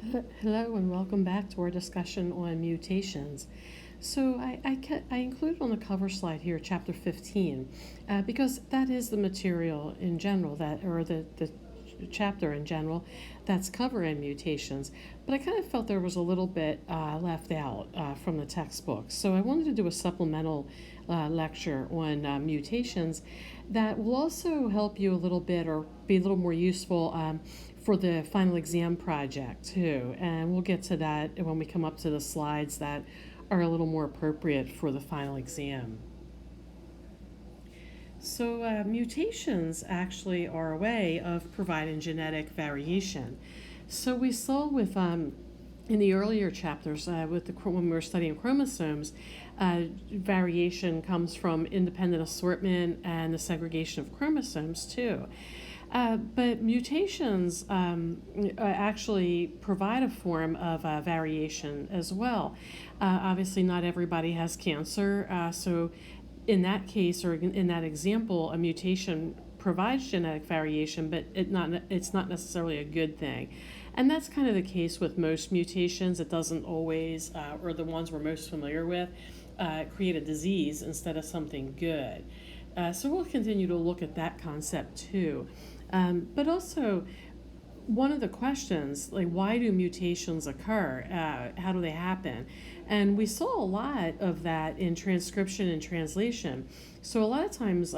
Hello and welcome back to our discussion on mutations. So I included on the cover slide here chapter 15 because that is the material in general the chapter in general that's covering mutations. But I kind of felt there was a little bit left out from the textbook. So I wanted to do a supplemental lecture on mutations that will also help you a little bit or be a little more useful for the final exam project too. And we'll get to that when we come up to the slides that are a little more appropriate for the final exam. So mutations actually are a way of providing genetic variation. So we saw with in the earlier chapters when we were studying chromosomes, variation comes from independent assortment and the segregation of chromosomes too. But mutations actually provide a form of variation as well. Obviously, not everybody has cancer, so in that case or in that example, a mutation provides genetic variation, but it's not necessarily a good thing. And that's kind of the case with most mutations. It doesn't always, or the ones we're most familiar with, create a disease instead of something good. So we'll continue to look at that concept too. But also, one of the questions, like why do mutations occur? How do they happen? And we saw a lot of that in transcription and translation. So a lot of times,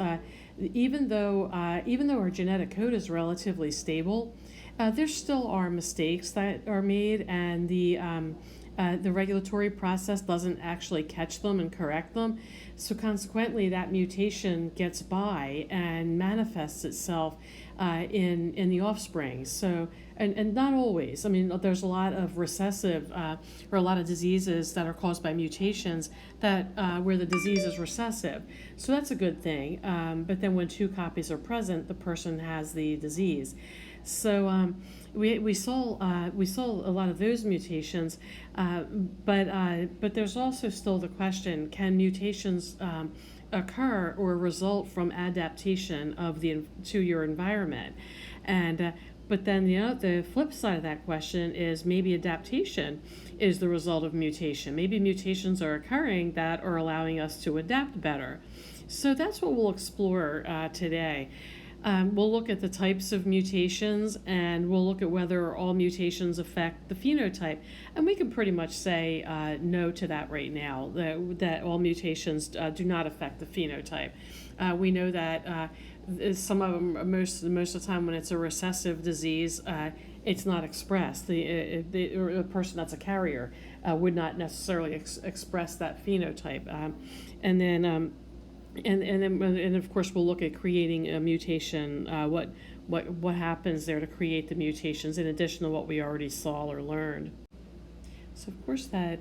even though our genetic code is relatively stable, there still are mistakes that are made, and the regulatory process doesn't actually catch them and correct them. So consequently, that mutation gets by and manifests itself in the offspring. So, and not always. I mean, there's a lot of recessive or a lot of diseases that are caused by mutations that where the disease is recessive. So that's a good thing. But then when two copies are present, the person has the disease. So we saw a lot of those mutations, but there's also still the question: can mutations occur or result from adaptation to your environment? And but then the flip side of that question is maybe adaptation is the result of mutation. Maybe mutations are occurring that are allowing us to adapt better. So that's what we'll explore today. We'll look at the types of mutations, and we'll look at whether all mutations affect the phenotype. And we can pretty much say no to that right now, that all mutations do not affect the phenotype. We know that some of them, most of the time when it's a recessive disease, it's not expressed. The person that's a carrier would not necessarily express that phenotype. And then of course we'll look at creating a mutation. What happens there to create the mutations in addition to what we already saw or learned. So of course that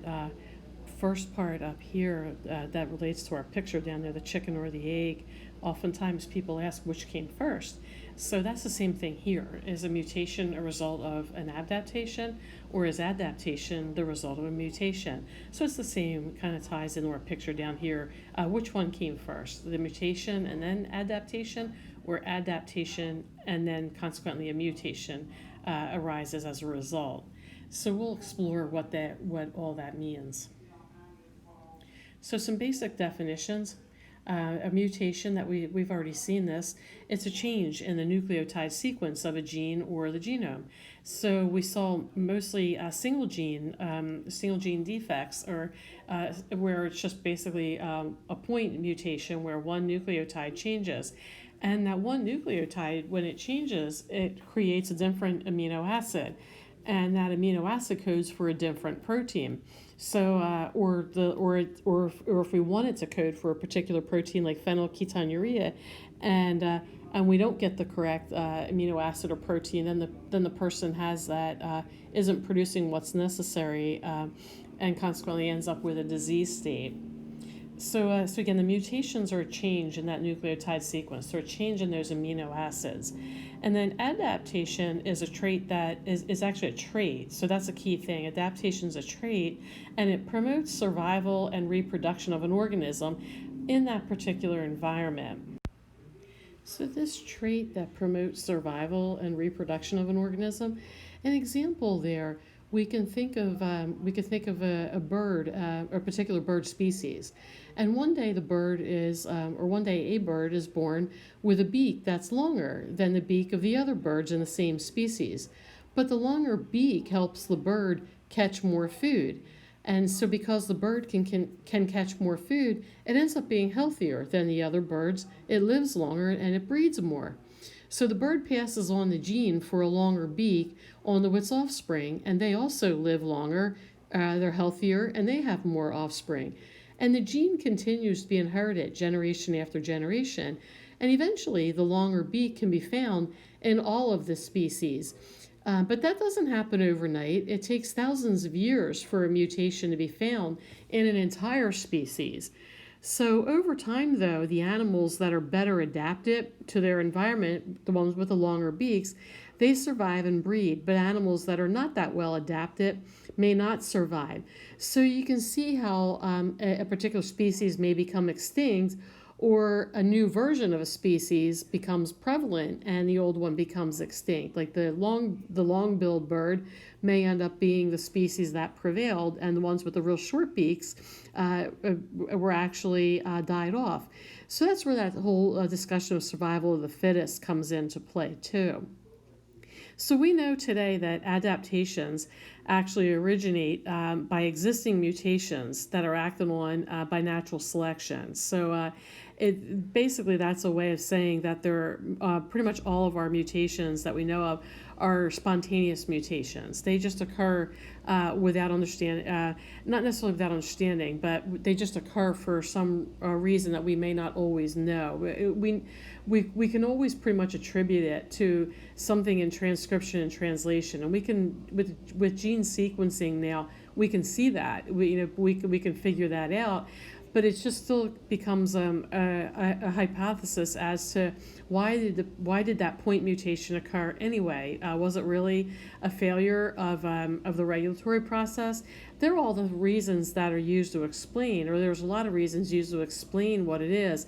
first part up here that relates to our picture down there, the chicken or the egg. Oftentimes people ask which came first. So that's the same thing here. Is a mutation a result of an adaptation, or is adaptation the result of a mutation? So it's the same, kind of ties into our picture down here. Which one came first, the mutation and then adaptation, or adaptation and then consequently a mutation arises as a result? So we'll explore what all that means. So some basic definitions. A mutation that we've already seen this, it's a change in the nucleotide sequence of a gene or the genome. So we saw mostly single gene defects, or where it's just basically a point mutation where one nucleotide changes. And that one nucleotide, when it changes, it creates a different amino acid. And that amino acid codes for a different protein. So, or if we wanted to code for a particular protein like phenylketonuria, and we don't get the correct amino acid or protein, then the person has that isn't producing what's necessary, and consequently ends up with a disease state. So again, the mutations are a change in that nucleotide sequence, so a change in those amino acids. And then adaptation is a trait that is actually a trait. So that's a key thing. Adaptation is a trait, and it promotes survival and reproduction of an organism in that particular environment. So this trait that promotes survival and reproduction of an organism, an example there we can think of a bird, or a particular bird species, and one day one day a bird is born with a beak that's longer than the beak of the other birds in the same species, but the longer beak helps the bird catch more food. And so, because the bird can catch more food, it ends up being healthier than the other birds. It lives longer and it breeds more. So the bird passes on the gene for a longer beak onto its offspring, and they also live longer, they're healthier, and they have more offspring. And the gene continues to be inherited generation after generation, and eventually the longer beak can be found in all of the species. But that doesn't happen overnight. It takes thousands of years for a mutation to be found in an entire species. So, over time, though, the animals that are better adapted to their environment, the ones with the longer beaks, they survive and breed. But animals that are not that well adapted may not survive. So, you can see how a particular species may become extinct, or a new version of a species becomes prevalent and the old one becomes extinct. Like the long-billed bird may end up being the species that prevailed, and the ones with the real short beaks were actually died off. So that's where that whole discussion of survival of the fittest comes into play too. So we know today that adaptations actually originate by existing mutations that are acted on by natural selection. So basically that's a way of saying that pretty much all of our mutations that we know of are spontaneous mutations. They just occur without understanding, not necessarily without understanding, but they just occur for some reason that we may not always know. We can always pretty much attribute it to something in transcription and translation, and we can with gene sequencing now we can see that we can figure that out. But it just still becomes a hypothesis as to why did that point mutation occur anyway? Was it really a failure of the regulatory process? They're all the reasons that are used to explain, or there's a lot of reasons used to explain what it is.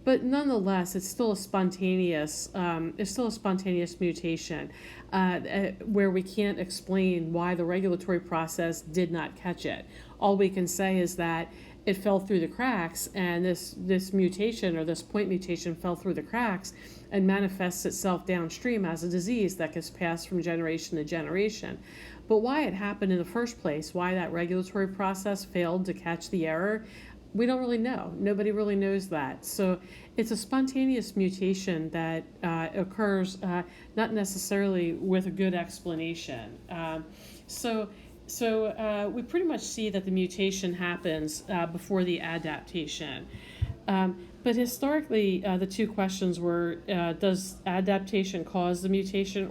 But nonetheless, it's still a spontaneous mutation where we can't explain why the regulatory process did not catch it. All we can say is that it fell through the cracks, and this mutation or this point mutation fell through the cracks and manifests itself downstream as a disease that gets passed from generation to generation. But why it happened in the first place, why that regulatory process failed to catch the error, we don't really know. Nobody really knows that. So it's a spontaneous mutation that occurs not necessarily with a good explanation. So we pretty much see that the mutation happens before the adaptation. But historically, the two questions were, does adaptation cause the mutation,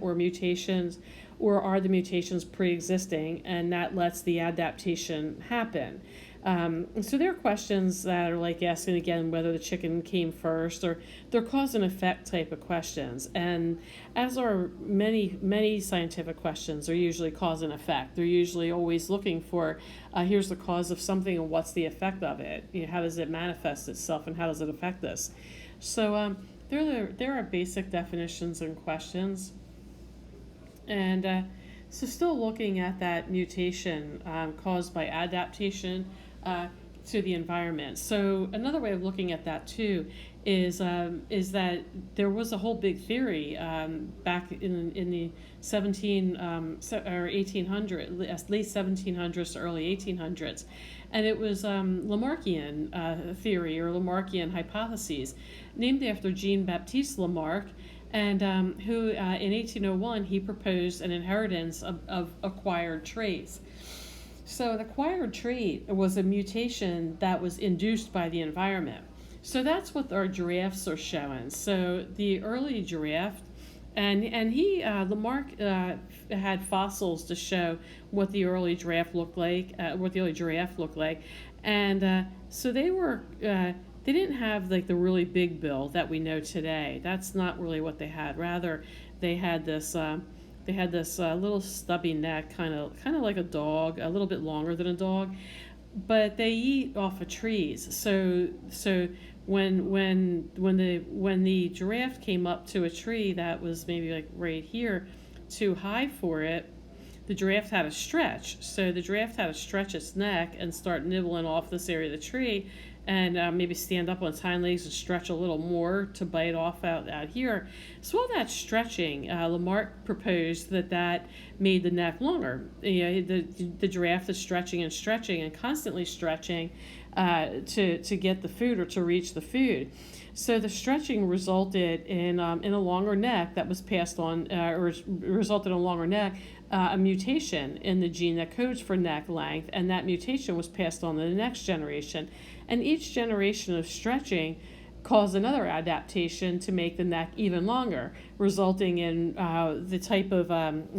or are the mutations pre-existing, and that lets the adaptation happen? So there are questions that are like asking again whether the chicken came first, or they're cause and effect type of questions. And as are many scientific questions, are usually cause and effect. They're usually always looking for here's the cause of something and what's the effect of it. How does it manifest itself and how does it affect us? So there are basic definitions and questions. And so still looking at that mutation caused by adaptation to the environment. So another way of looking at that too is that there was a whole big theory back in the 1800s, late 1700s to early 1800s, and it was Lamarckian theory or Lamarckian hypotheses, named after Jean-Baptiste Lamarck, and who in 1801 he proposed an inheritance of acquired traits. So an acquired trait was a mutation that was induced by the environment. So that's what our giraffes are showing. So the early giraffe, and Lamarck had fossils to show what the early giraffe looked like, and so they didn't have like the really big bill that we know today. That's not really what they had. Rather, they had this little stubby neck, kind of like a dog, a little bit longer than a dog, but they eat off of trees. So when the giraffe came up to a tree that was maybe like right here, too high for it, the giraffe had to stretch. So the giraffe had to stretch its neck and start nibbling off this area of the tree, and maybe stand up on its hind legs and stretch a little more to bite off out here. So all that stretching, Lamarck proposed that made the neck longer. The giraffe is stretching and constantly stretching to get the food or to reach the food. So the stretching resulted in a longer neck that was passed on, or resulted in a longer neck, a mutation in the gene that codes for neck length, and that mutation was passed on to the next generation. And each generation of stretching caused another adaptation to make the neck even longer, resulting in the type of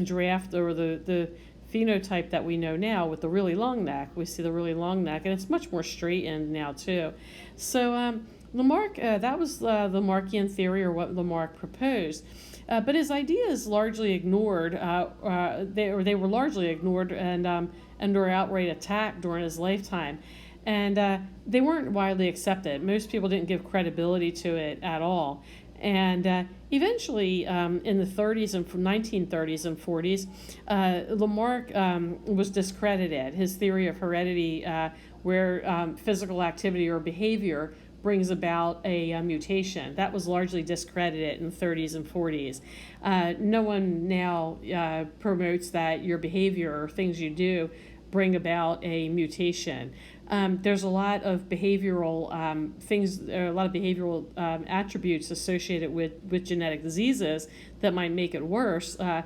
giraffe, or the phenotype that we know now with the really long neck. We see the really long neck, and it's much more straightened now too. So Lamarck, that was the Lamarckian theory, or what Lamarck proposed. But his ideas largely ignored, they were largely ignored and were outright attacked during his lifetime. And they weren't widely accepted. Most people didn't give credibility to it at all. And eventually, in the 30s and 1930s and 40s, Lamarck was discredited. His theory of heredity, where physical activity or behavior brings about a mutation, that was largely discredited in the 30s and 40s. No one now promotes that your behavior or things you do bring about a mutation. There's a lot of behavioral attributes associated with genetic diseases that might make it worse. Like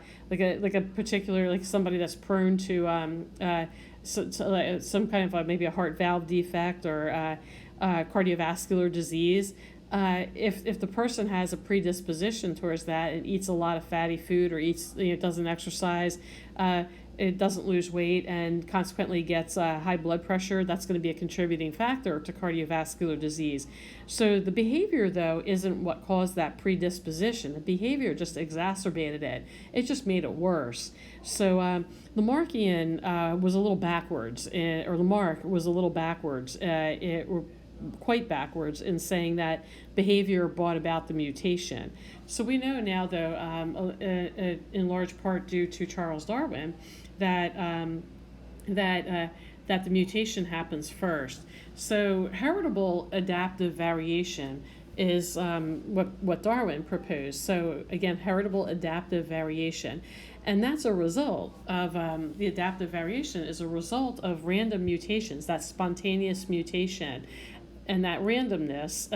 somebody that's prone to some kind of maybe a heart valve defect or cardiovascular disease. If the person has a predisposition towards that and eats a lot of fatty food, or doesn't exercise, it doesn't lose weight, and consequently gets high blood pressure, that's going to be a contributing factor to cardiovascular disease. So the behavior, though, isn't what caused that predisposition. The behavior just exacerbated it. It just made it worse. So Lamarckian was a little backwards, or Lamarck was a little backwards. Quite backwards in saying that behavior brought about the mutation. So we know now, though, in large part due to Charles Darwin, that the mutation happens first. So heritable adaptive variation is what Darwin proposed. So again, heritable adaptive variation. And that's a result of the adaptive variation is a result of random mutations, that spontaneous mutation. And that randomness,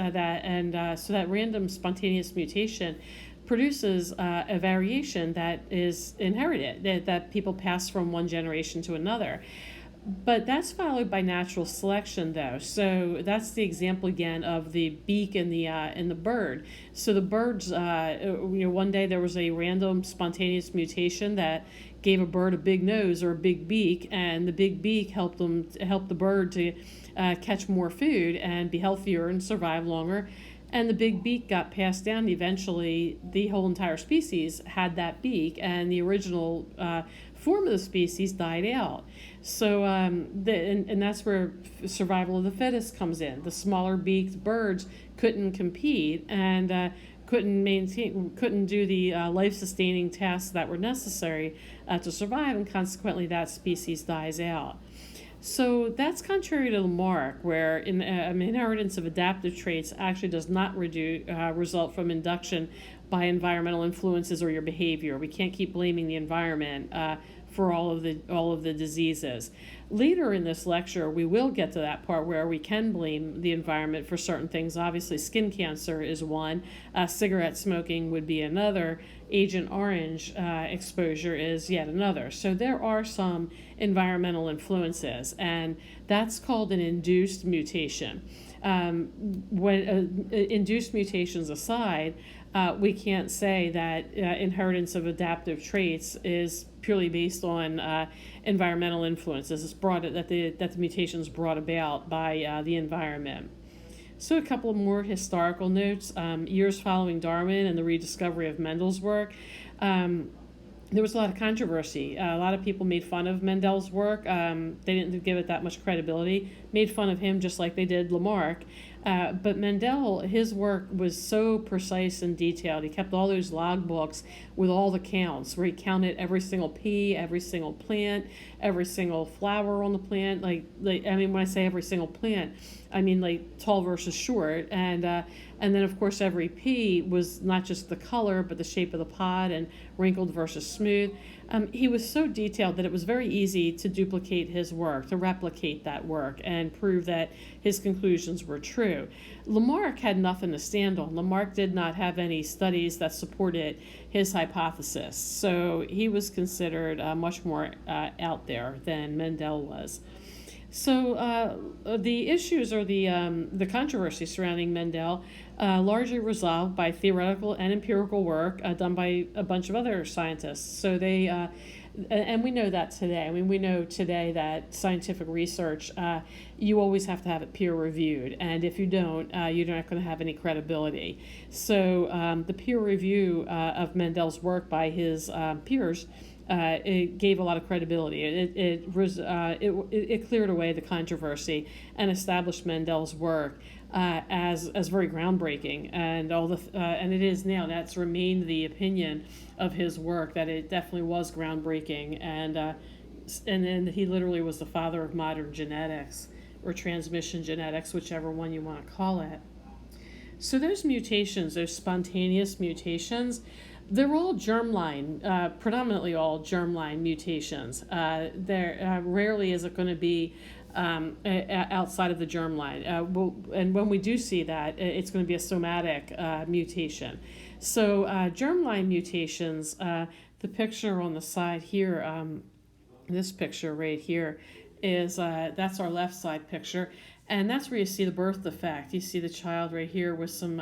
so that random spontaneous mutation produces a variation that is inherited, that people pass from one generation to another. But that's followed by natural selection, though. So that's the example again of the beak in the bird. So the birds, one day there was a random spontaneous mutation that gave a bird a big nose or a big beak, and the big beak helped the bird to catch more food and be healthier and survive longer. And the big beak got passed down. Eventually, the whole entire species had that beak, and the original form of the species died out. So, and that's where survival of the fittest comes in. The smaller beaked birds couldn't compete and couldn't do the life-sustaining tasks that were necessary to survive, and consequently, that species dies out. So that's contrary to Lamarck, where inheritance of adaptive traits actually does not result from induction by environmental influences or your behavior. We can't keep blaming the environment for all of the diseases. Later in this lecture, we will get to that part where we can blame the environment for certain things. Obviously, skin cancer is one. Cigarette smoking would be another. Agent Orange exposure is yet another. So there are some environmental influences, and that's called an induced mutation. When induced mutations aside, we can't say that inheritance of adaptive traits is purely based on environmental influences. It's that the mutations brought about by the environment. So a couple of more historical notes. Years following Darwin and the rediscovery of Mendel's work, there was a lot of controversy. A lot of people made fun of Mendel's work. They didn't give it that much credibility, made fun of him just like they did Lamarck. But Mendel, his work was so precise and detailed. He kept all those log books with all the counts, where he counted every single pea, every single plant, every single flower on the plant. I mean, when I say every single plant, I mean like tall versus short, and then of course every pea was not just the color, but the shape of the pod, and wrinkled versus smooth. He was so detailed that it was very easy to duplicate his work, to replicate that work, and prove that his conclusions were true. Lamarck had nothing to stand on. Lamarck did not have any studies that supported his hypothesis, so he was considered much more out there than Mendel was. So the issues or the controversy surrounding Mendel largely resolved by theoretical and empirical work done by a bunch of other scientists. So and we know that today. I mean, we know today that scientific research, you always have to have it peer reviewed, and if you don't, you're not going to have any credibility. So the peer review of Mendel's work by his peers. It gave a lot of credibility. It cleared away the controversy and established Mendel's work as very groundbreaking, and and it is now. That's remained the opinion of his work, that it definitely was groundbreaking, and then he literally was the father of modern genetics, or transmission genetics, whichever one you want to call it. So those mutations, those spontaneous mutations, they're all germline, predominantly all germline mutations. Rarely is it going to be outside of the germline. And when we do see that, it's going to be a somatic mutation. So germline mutations, the picture on the side here, this picture right here, is that's our left side picture. And that's where you see the birth defect. You see the child right here with some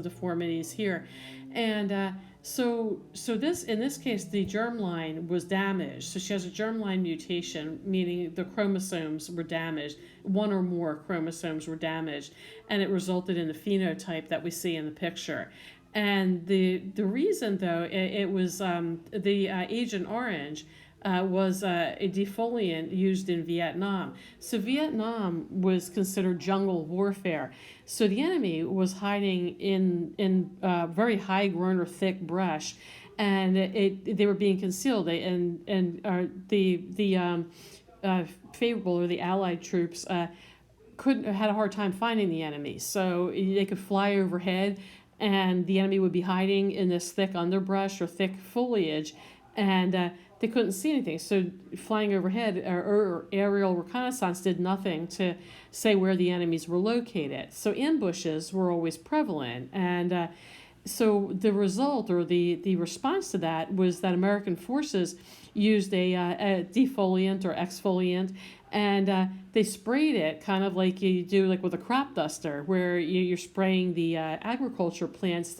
deformities here, and so this, in this case, the germline was damaged. So she has a germline mutation, meaning the chromosomes were damaged. One or more chromosomes were damaged, and it resulted in the phenotype that we see in the picture. And the reason, though, it was the Agent Orange. Was a defoliant used in Vietnam. So Vietnam was considered jungle warfare. So the enemy was hiding in very high grown or thick brush, and they were being concealed. The favorable or the Allied troops had a hard time finding the enemy. So they could fly overhead, and the enemy would be hiding in this thick underbrush or thick foliage, and they couldn't see anything. So flying overhead or aerial reconnaissance did nothing to say where the enemies were located. So ambushes were always prevalent. And so the result, or the response to that, was that American forces used a defoliant or exfoliant, and they sprayed it kind of like you do like with a crop duster, where you're spraying the agriculture plants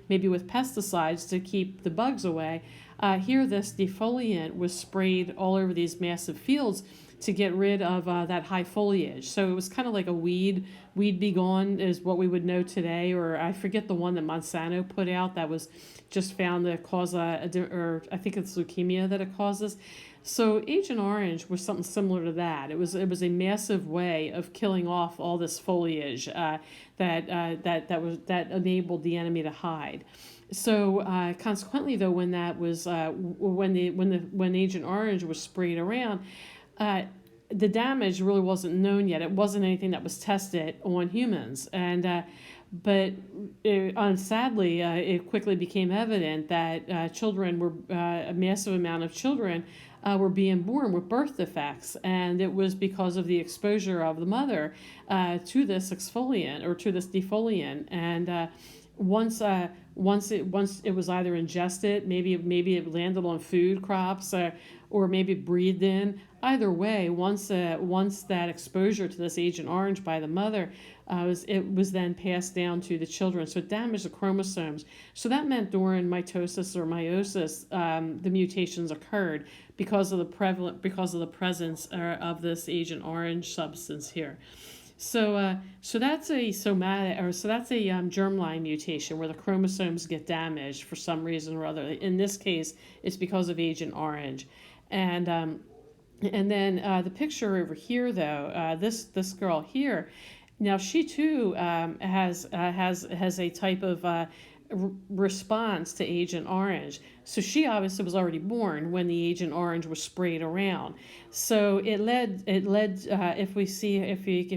maybe with pesticides to keep the bugs away. Here, this defoliant was sprayed all over these massive fields to get rid of that high foliage. So it was kind of like a weed be gone is what we would know today, or I forget the one that Monsanto put out that was just found to cause or I think it's leukemia that it causes. So Agent Orange was something similar to that. It was a massive way of killing off all this foliage that enabled the enemy to hide. So consequently, though, when Agent Orange was sprayed around, the damage really wasn't known yet. It wasn't anything that was tested on humans, but sadly, it quickly became evident that a massive amount of children were being born with birth defects, and it was because of the exposure of the mother to this exfoliant or to this defoliant, and once it was either ingested, maybe it landed on food crops, or maybe breathed in. Either way, once that exposure to this Agent Orange by the mother, it was then passed down to the children. So it damaged the chromosomes. So that meant during mitosis or meiosis, the mutations occurred because of the presence of this Agent Orange substance here. So that's a germline mutation where the chromosomes get damaged for some reason or other. In this case, it's because of Agent Orange, and then the picture over here, though, this girl here, Now she too has a type of response to Agent Orange. So she obviously was already born when the Agent Orange was sprayed around. So it led if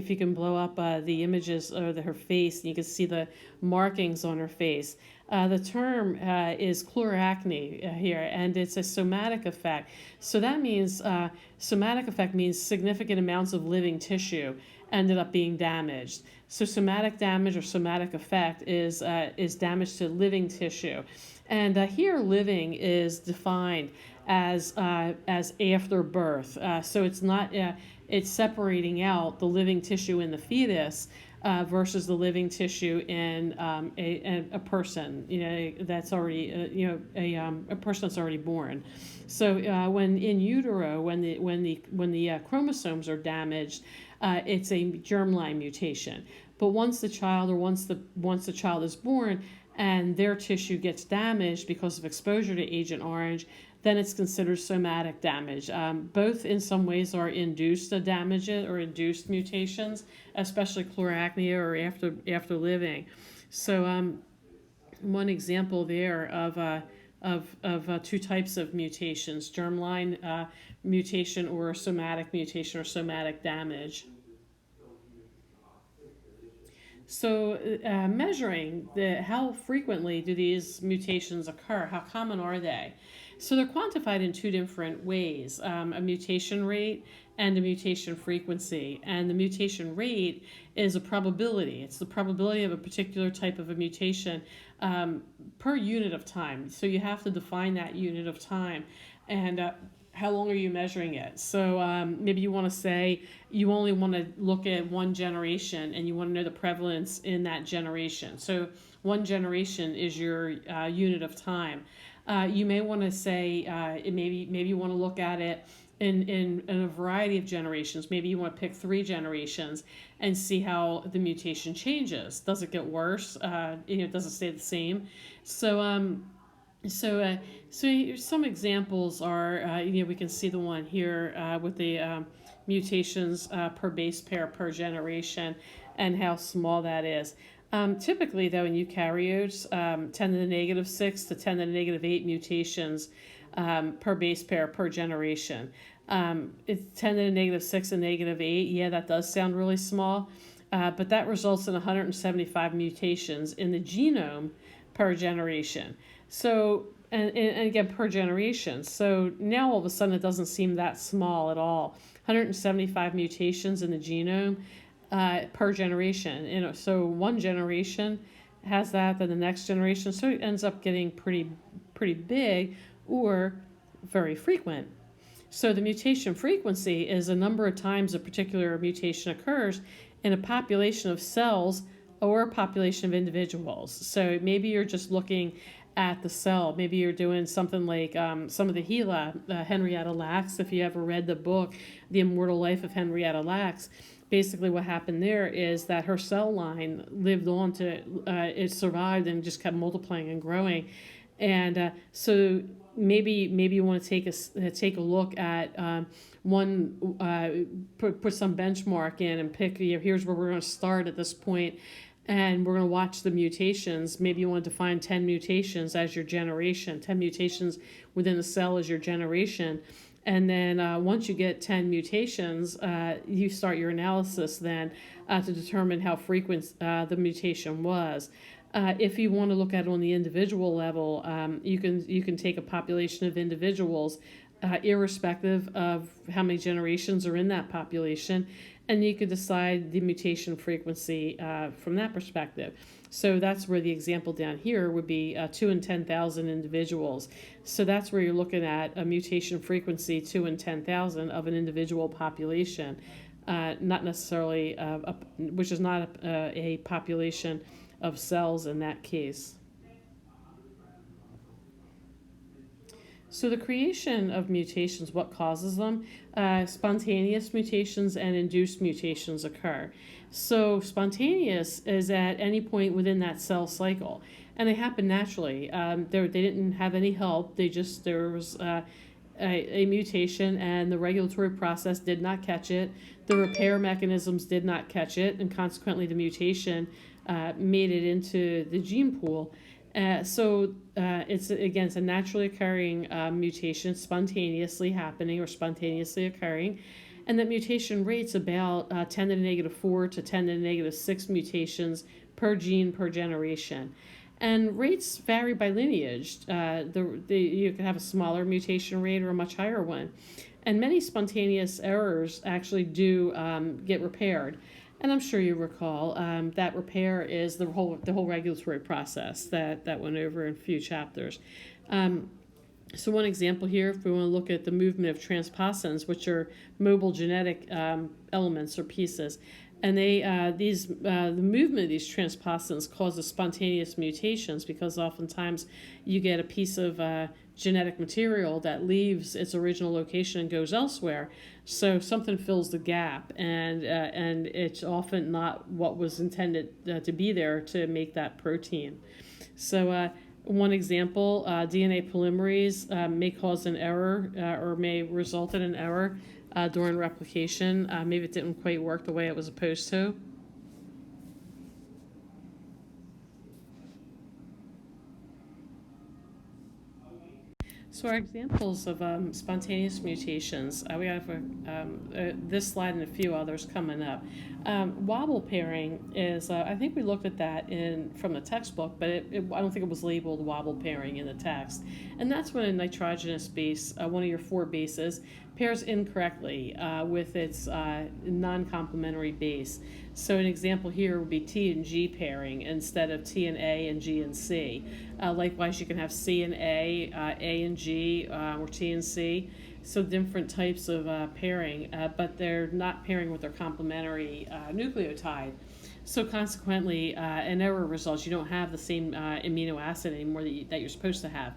you can blow up the images of her face, and you can see the markings on her face. The term is chloracne here, and it's a somatic effect. So that means somatic effect means significant amounts of living tissue ended up being damaged. So somatic damage or somatic effect is damage to living tissue, and here living is defined as after birth. So it's not it's separating out the living tissue in the fetus versus the living tissue in a person, that's already a person that's already born. So when in utero, when the chromosomes are damaged, it's a germline mutation. But once the child is born and their tissue gets damaged because of exposure to Agent Orange, then it's considered somatic damage. Both in some ways are induced damage or induced mutations, especially chloracne or after living. So one example there of two types of mutations: germline mutation or somatic mutation or somatic damage. So, measuring how frequently do these mutations occur? How common are they? So they're quantified in two different ways: a mutation rate and a mutation frequency. And the mutation rate is a probability. It's the probability of a particular type of a mutation per unit of time. So you have to define that unit of time, and how long are you measuring it? So maybe you want to say you only want to look at one generation and you want to know the prevalence in that generation. So one generation is your unit of time. You may want to say maybe you want to look at it in a variety of generations. Maybe you want to pick 3 generations and see how the mutation changes. Does it get worse? Does it stay the same? So some examples are, we can see the one here with the mutations per base pair per generation and how small that is. Typically, though, in eukaryotes, 10 to the negative 6 to 10 to the negative 8 mutations per base pair per generation. It's 10 to the negative 6 and negative 8. Yeah, that does sound really small, but that results in 175 mutations in the genome per generation. So, and again, per generation. So now all of a sudden it doesn't seem that small at all. 175 mutations in the genome per generation. So one generation has that, then the next generation. So it ends up getting pretty big or very frequent. So the mutation frequency is a number of times a particular mutation occurs in a population of cells or a population of individuals. So maybe you're just looking at the cell. Maybe you're doing something like some of the Gila, Henrietta Lacks. If you ever read the book, The Immortal Life of Henrietta Lacks, basically what happened there is that her cell line lived on to, it survived and just kept multiplying and growing. And so maybe you want to take a look at put some benchmark in and pick, here's where we're going to start at this point, and we're going to watch the mutations. Maybe you want to define 10 mutations as your generation, 10 mutations within the cell as your generation. And then once you get 10 mutations, you start your analysis then to determine how frequent the mutation was. If you want to look at it on the individual level, you can take a population of individuals, irrespective of how many generations are in that population, and you could decide the mutation frequency from that perspective. So that's where the example down here would be 2 in 10,000 individuals. So that's where you're looking at a mutation frequency 2 in 10,000 of an individual population, not necessarily, which is not a population of cells in that case. So the creation of mutations, what causes them? Spontaneous mutations and induced mutations occur. So spontaneous is at any point within that cell cycle, and they happen naturally. They didn't have any help. There was a mutation and the regulatory process did not catch it. The repair mechanisms did not catch it, and consequently, the mutation made it into the gene pool. It's a naturally occurring mutation, spontaneously happening or spontaneously occurring, and that mutation rate's about 10 to the negative 4 to 10 to the negative 6 mutations per gene per generation. And rates vary by lineage. You can have a smaller mutation rate or a much higher one. And many spontaneous errors actually do get repaired. And I'm sure you recall that repair is the whole regulatory process that went over in a few chapters. So one example here, if we want to look at the movement of transposons, which are mobile genetic elements or pieces, and the movement of these transposons causes spontaneous mutations because oftentimes you get a piece of genetic material that leaves its original location and goes elsewhere. So something fills the gap, and it's often not what was intended to be there to make that protein. So one example, DNA polymerase may cause an error or may result in an error during replication. Maybe it didn't quite work the way it was supposed to. So our examples of spontaneous mutations, we have this slide and a few others coming up. Wobble pairing is, I think we looked at that from the textbook, but I don't think it was labeled wobble pairing in the text. And that's when a nitrogenous base, one of your 4 bases, pairs incorrectly with its non-complementary base. So an example here would be T and G pairing instead of T and A and G and C. Likewise, you can have C and A and G, or T and C. So different types of pairing, but they're not pairing with their complementary nucleotide. So consequently, an error results. You don't have the same amino acid anymore that you're supposed to have.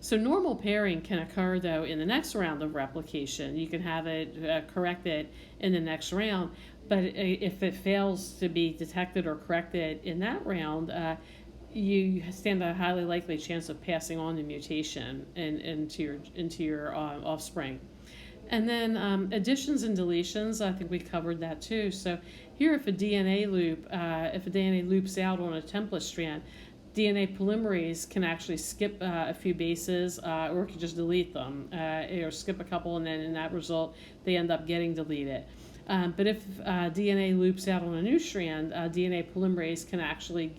So normal pairing can occur, though, in the next round of replication. You can have it corrected in the next round, but if it fails to be detected or corrected in that round, you stand a highly likely chance of passing on the mutation into your offspring. And then additions and deletions, I think we covered that too. So here, if a DNA loops out on a template strand, DNA polymerase can actually skip a few bases, or it can just delete them, or skip a couple, and then in that result, they end up getting deleted. But if DNA loops out on a new strand, DNA polymerase can actually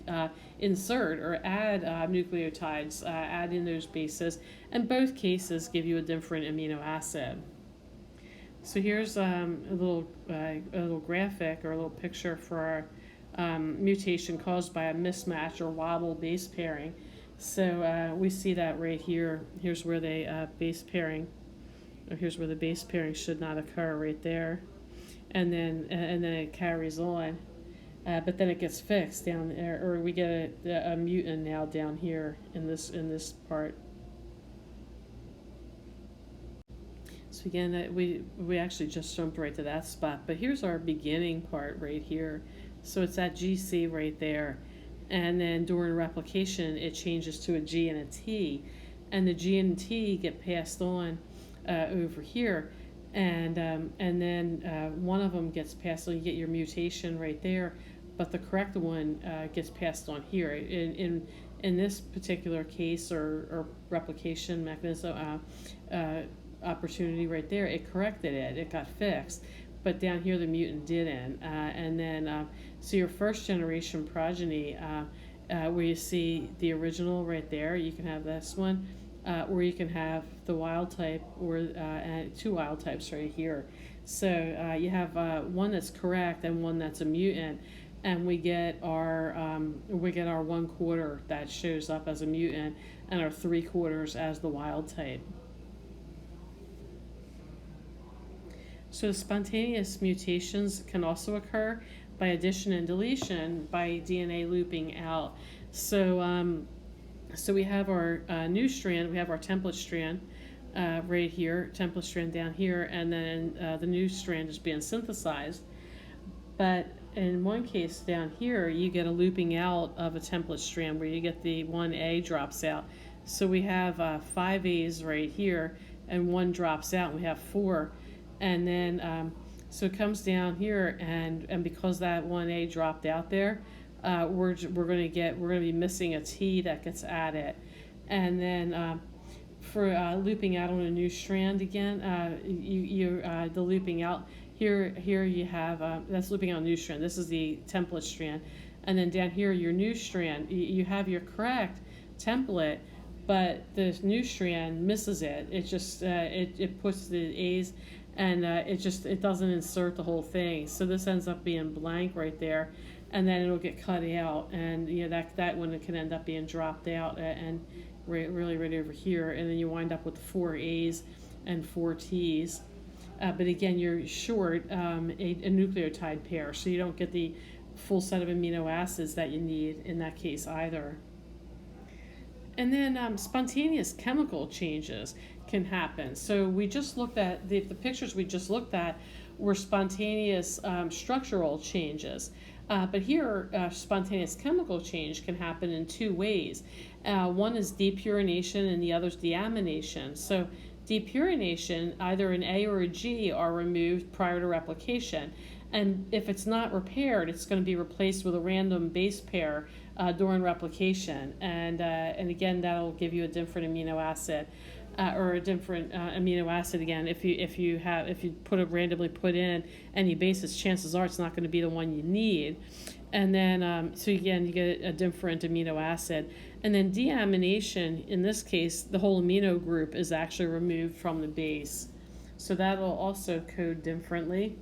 insert or add nucleotides, add in those bases, and both cases give you a different amino acid. So here's a little graphic or a little picture for our mutation caused by a mismatch or wobble base pairing. So we see that right here. Here's where the base pairing, or here's where the base pairing should not occur, right there, and then it carries on, but then it gets fixed down there, or we get a mutant now down here in this part. So again, we actually just jumped right to that spot, but here's our beginning part right here. So it's that GC right there, and then during replication it changes to a G and a T, and the G and T get passed on over here, and then one of them gets passed on. You get your mutation right there, but the correct one gets passed on here. In this particular case or replication mechanism opportunity right there, it corrected it. It got fixed. But down here the mutant didn't, and then so your first generation progeny, where you see the original right there, you can have this one, or you can have the wild type, or and 2 wild types right here. So you have one that's correct and one that's a mutant, and we get our 1/4 that shows up as a mutant, and our 3/4 as the wild type. So spontaneous mutations can also occur by addition and deletion by DNA looping out. So so we have our new strand, we have our template strand right here, template strand down here, and then the new strand is being synthesized. But in one case down here, you get a looping out of a template strand where you get the 1A drops out. So we have 5 A's right here, and one drops out, and we have 4. And then, so it comes down here, and because that 1A dropped out there, we're going to be missing a T that gets added. And then for looping out on a new strand again, the looping out here you have that's looping out a new strand. This is the template strand, and then down here your new strand. You have your correct template, but the new strand misses it. It just it puts the A's, and it doesn't insert the whole thing. So this ends up being blank right there, and then it'll get cut out, and that one can end up being dropped out and really right over here, and then you wind up with 4 A's and 4 T's. But again, you're short a nucleotide pair, so you don't get the full set of amino acids that you need in that case either. And then spontaneous chemical changes can happen. So we just looked at, the pictures we just looked at were spontaneous structural changes. But here, spontaneous chemical change can happen in 2 ways. One is depurination and the other is deamination. So depurination, either an A or a G are removed prior to replication. And if it's not repaired, it's going to be replaced with a random base pair during replication. And again, that'll give you a different amino acid. Or a different amino acid again. If you randomly put in any bases, chances are it's not going to be the one you need. And then so again, you get a different amino acid. And then deamination, in this case, the whole amino group is actually removed from the base. So that'll also code differently.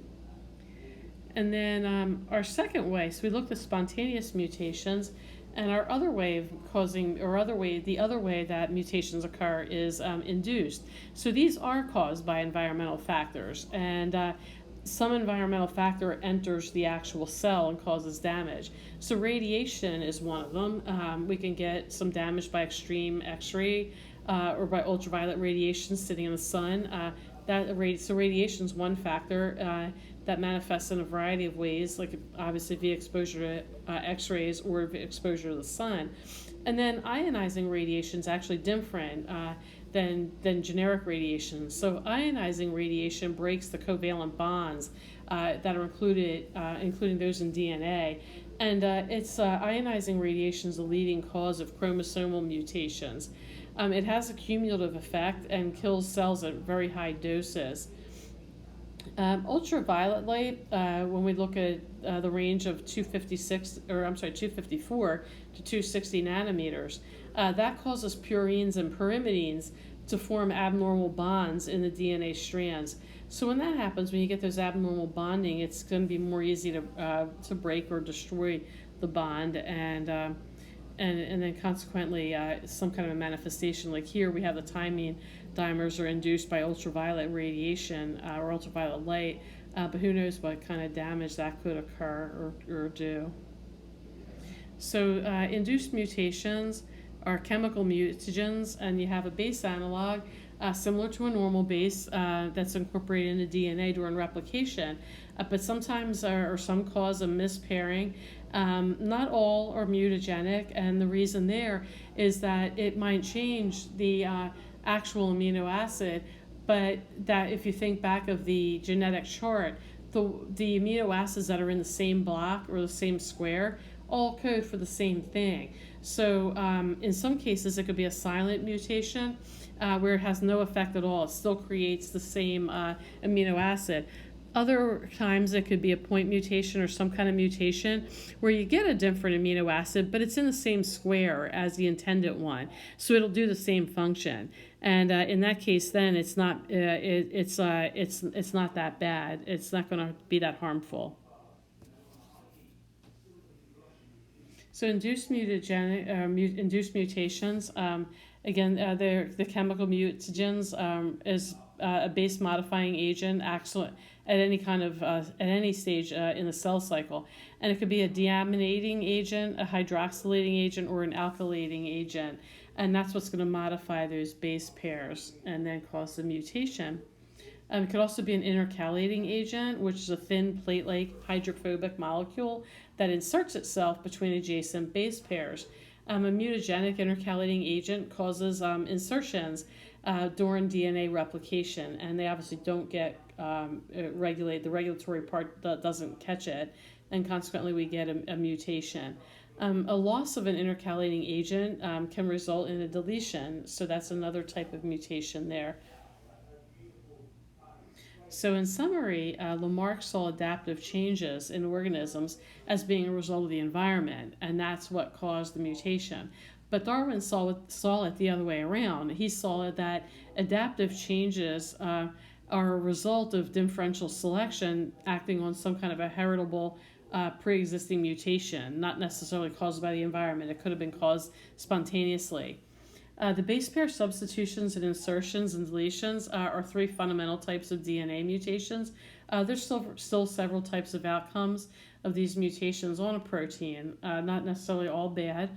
And then our second way, so we looked at spontaneous mutations. And our other way of the other way that mutations occur is induced. So these are caused by environmental factors, and some environmental factor enters the actual cell and causes damage. So radiation is one of them. We can get some damage by extreme X-ray or by ultraviolet radiation sitting in the sun. So radiation is one factor that manifests in a variety of ways, like obviously via exposure to X-rays or via exposure to the sun. And then ionizing radiation is actually different than generic radiation. So ionizing radiation breaks the covalent bonds that are included, including those in DNA. And ionizing radiation is the leading cause of chromosomal mutations. It has a cumulative effect and kills cells at very high doses. Ultraviolet light, when we look at the range of 254 to 260 nanometers, that causes purines and pyrimidines to form abnormal bonds in the DNA strands. So when that happens, when you get those abnormal bonding, it's going to be more easy to break or destroy the bond, and then consequently some kind of a manifestation. Like here we have the thymine dimers are induced by ultraviolet radiation or ultraviolet light, but who knows what kind of damage that could occur or do. So induced mutations are chemical mutagens, and you have a base analog similar to a normal base that's incorporated into DNA during replication, but sometimes or some cause a mispairing. Not all are mutagenic, and the reason there is that it might change the actual amino acid, but that if you think back of the genetic chart, the amino acids that are in the same block or the same square all code for the same thing. So in some cases it could be a silent mutation where it has no effect at all. It still creates the same amino acid. Other times it could be a point mutation or some kind of mutation where you get a different amino acid, but it's in the same square as the intended one, so it'll do the same function. And in that case, then it's not it's not that bad. It's not going to be that harmful. So induced mutations. Again, the chemical mutagens is a base modifying agent, actually at any kind of at any stage in the cell cycle, and it could be a deaminating agent, a hydroxylating agent, or an alkylating agent, and that's what's going to modify those base pairs and then cause the mutation. It could also be an intercalating agent, which is a thin plate-like hydrophobic molecule that inserts itself between adjacent base pairs. A mutagenic intercalating agent causes insertions during DNA replication, and they obviously don't get regulate. The regulatory part doesn't catch it, and consequently we get a mutation. A loss of an intercalating agent can result in a deletion, so that's another type of mutation there. So in summary, Lamarck saw adaptive changes in organisms as being a result of the environment, and that's what caused the mutation. But Darwin saw it the other way around. He saw that adaptive changes are a result of differential selection acting on some kind of a heritable pre-existing mutation, not necessarily caused by the environment. It could have been caused spontaneously. The base pair substitutions and insertions and deletions are three fundamental types of DNA mutations. There's still several types of outcomes of these mutations on a protein, not necessarily all bad.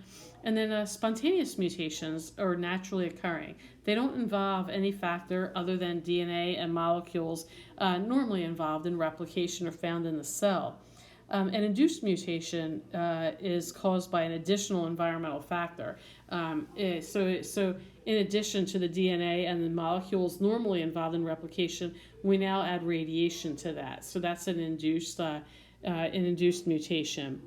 And then spontaneous mutations are naturally occurring. They don't involve any factor other than DNA and molecules normally involved in replication or found in the cell. An induced mutation is caused by an additional environmental factor. So in addition to the DNA and the molecules normally involved in replication, we now add radiation to that. So that's an induced mutation.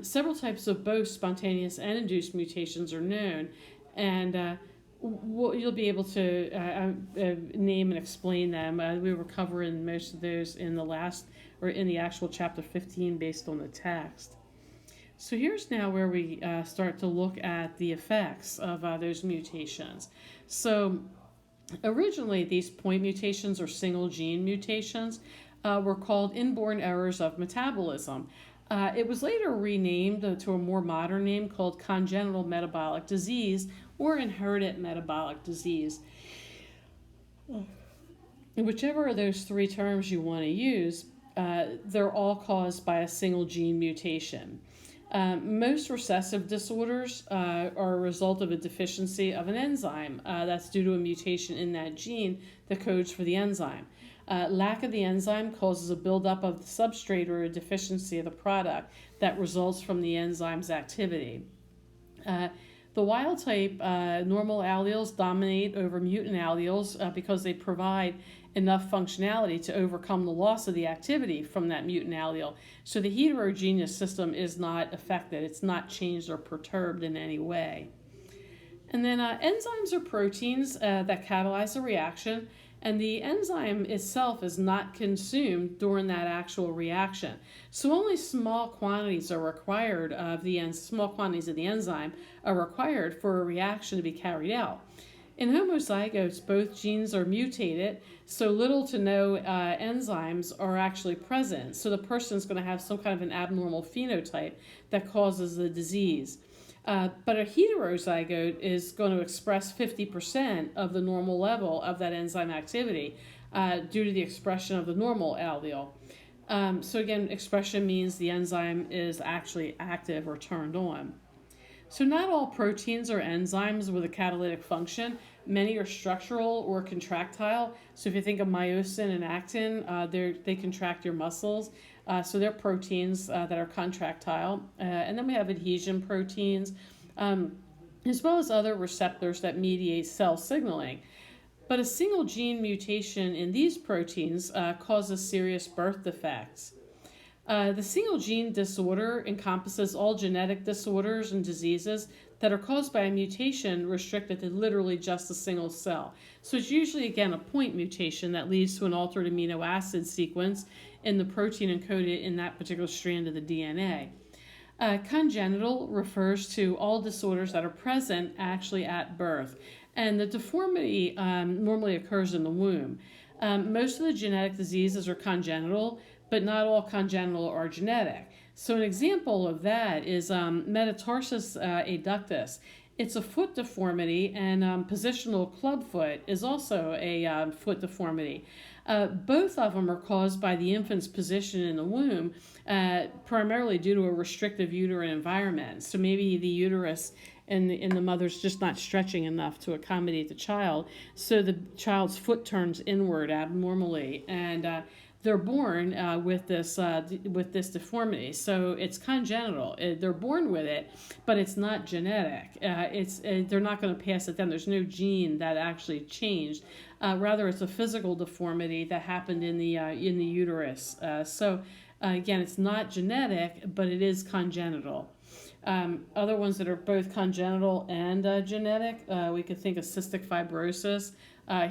Several types of both spontaneous and induced mutations are known, and you'll be able to name and explain them. We were covering most of those in the actual chapter 15 based on the text. So here's now where we start to look at the effects of those mutations. So originally these point mutations or single gene mutations were called inborn errors of metabolism. It was later renamed to a more modern name called congenital metabolic disease or inherited metabolic disease. Whichever of those three terms you want to use, they're all caused by a single gene mutation. Most recessive disorders are a result of a deficiency of an enzyme that's due to a mutation in that gene that codes for the enzyme. Lack of the enzyme causes a buildup of the substrate or a deficiency of the product that results from the enzyme's activity. The wild type normal alleles dominate over mutant alleles because they provide enough functionality to overcome the loss of the activity from that mutant allele. So the heterogeneous system is not affected. It's not changed or perturbed in any way. And then enzymes are proteins that catalyze a reaction, and the enzyme itself is not consumed during that actual reaction. So only small quantities of the enzyme are required for a reaction to be carried out. In homozygotes, both genes are mutated, so little to no enzymes are actually present. So the person's going to have some kind of an abnormal phenotype that causes the disease. But a heterozygote is going to express 50% of the normal level of that enzyme activity due to the expression of the normal allele. So again, expression means the enzyme is actually active or turned on. So not all proteins are enzymes with a catalytic function. Many are structural or contractile. So if you think of myosin and actin, they contract your muscles. So they're proteins that are contractile. And then we have adhesion proteins, as well as other receptors that mediate cell signaling. But a single gene mutation in these proteins causes serious birth defects. The single gene disorder encompasses all genetic disorders and diseases that are caused by a mutation restricted to literally just a single cell. So it's usually, again, a point mutation that leads to an altered amino acid sequence in the protein encoded in that particular strand of the DNA. Congenital refers to all disorders that are present actually at birth, and the deformity normally occurs in the womb. Most of the genetic diseases are congenital, but not all congenital are genetic. So an example of that is metatarsus adductus. It's a foot deformity, and positional clubfoot is also a foot deformity. Both of them are caused by the infant's position in the womb, primarily due to a restrictive uterine environment. So maybe the uterus in the mother's just not stretching enough to accommodate the child, so the child's foot turns inward abnormally, and they're born with this deformity. So it's congenital. They're born with it, but it's not genetic. They're not going to pass it down. There's no gene that actually changed. Rather, it's a physical deformity that happened in the uterus. Again, it's not genetic, but it is congenital. Other ones that are both congenital and genetic, we could think of cystic fibrosis.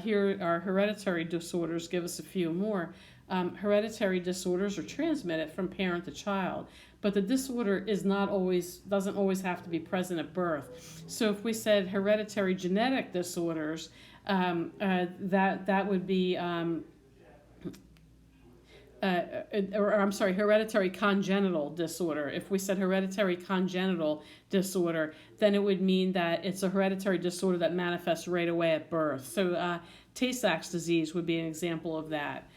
Here, our hereditary disorders give us a few more. Hereditary disorders are transmitted from parent to child, but the disorder doesn't always have to be present at birth. So if we said hereditary genetic disorders, that would be hereditary congenital disorder. If we said hereditary congenital disorder, then it would mean that it's a hereditary disorder that manifests right away at birth. So Tay-Sachs disease would be an example of that.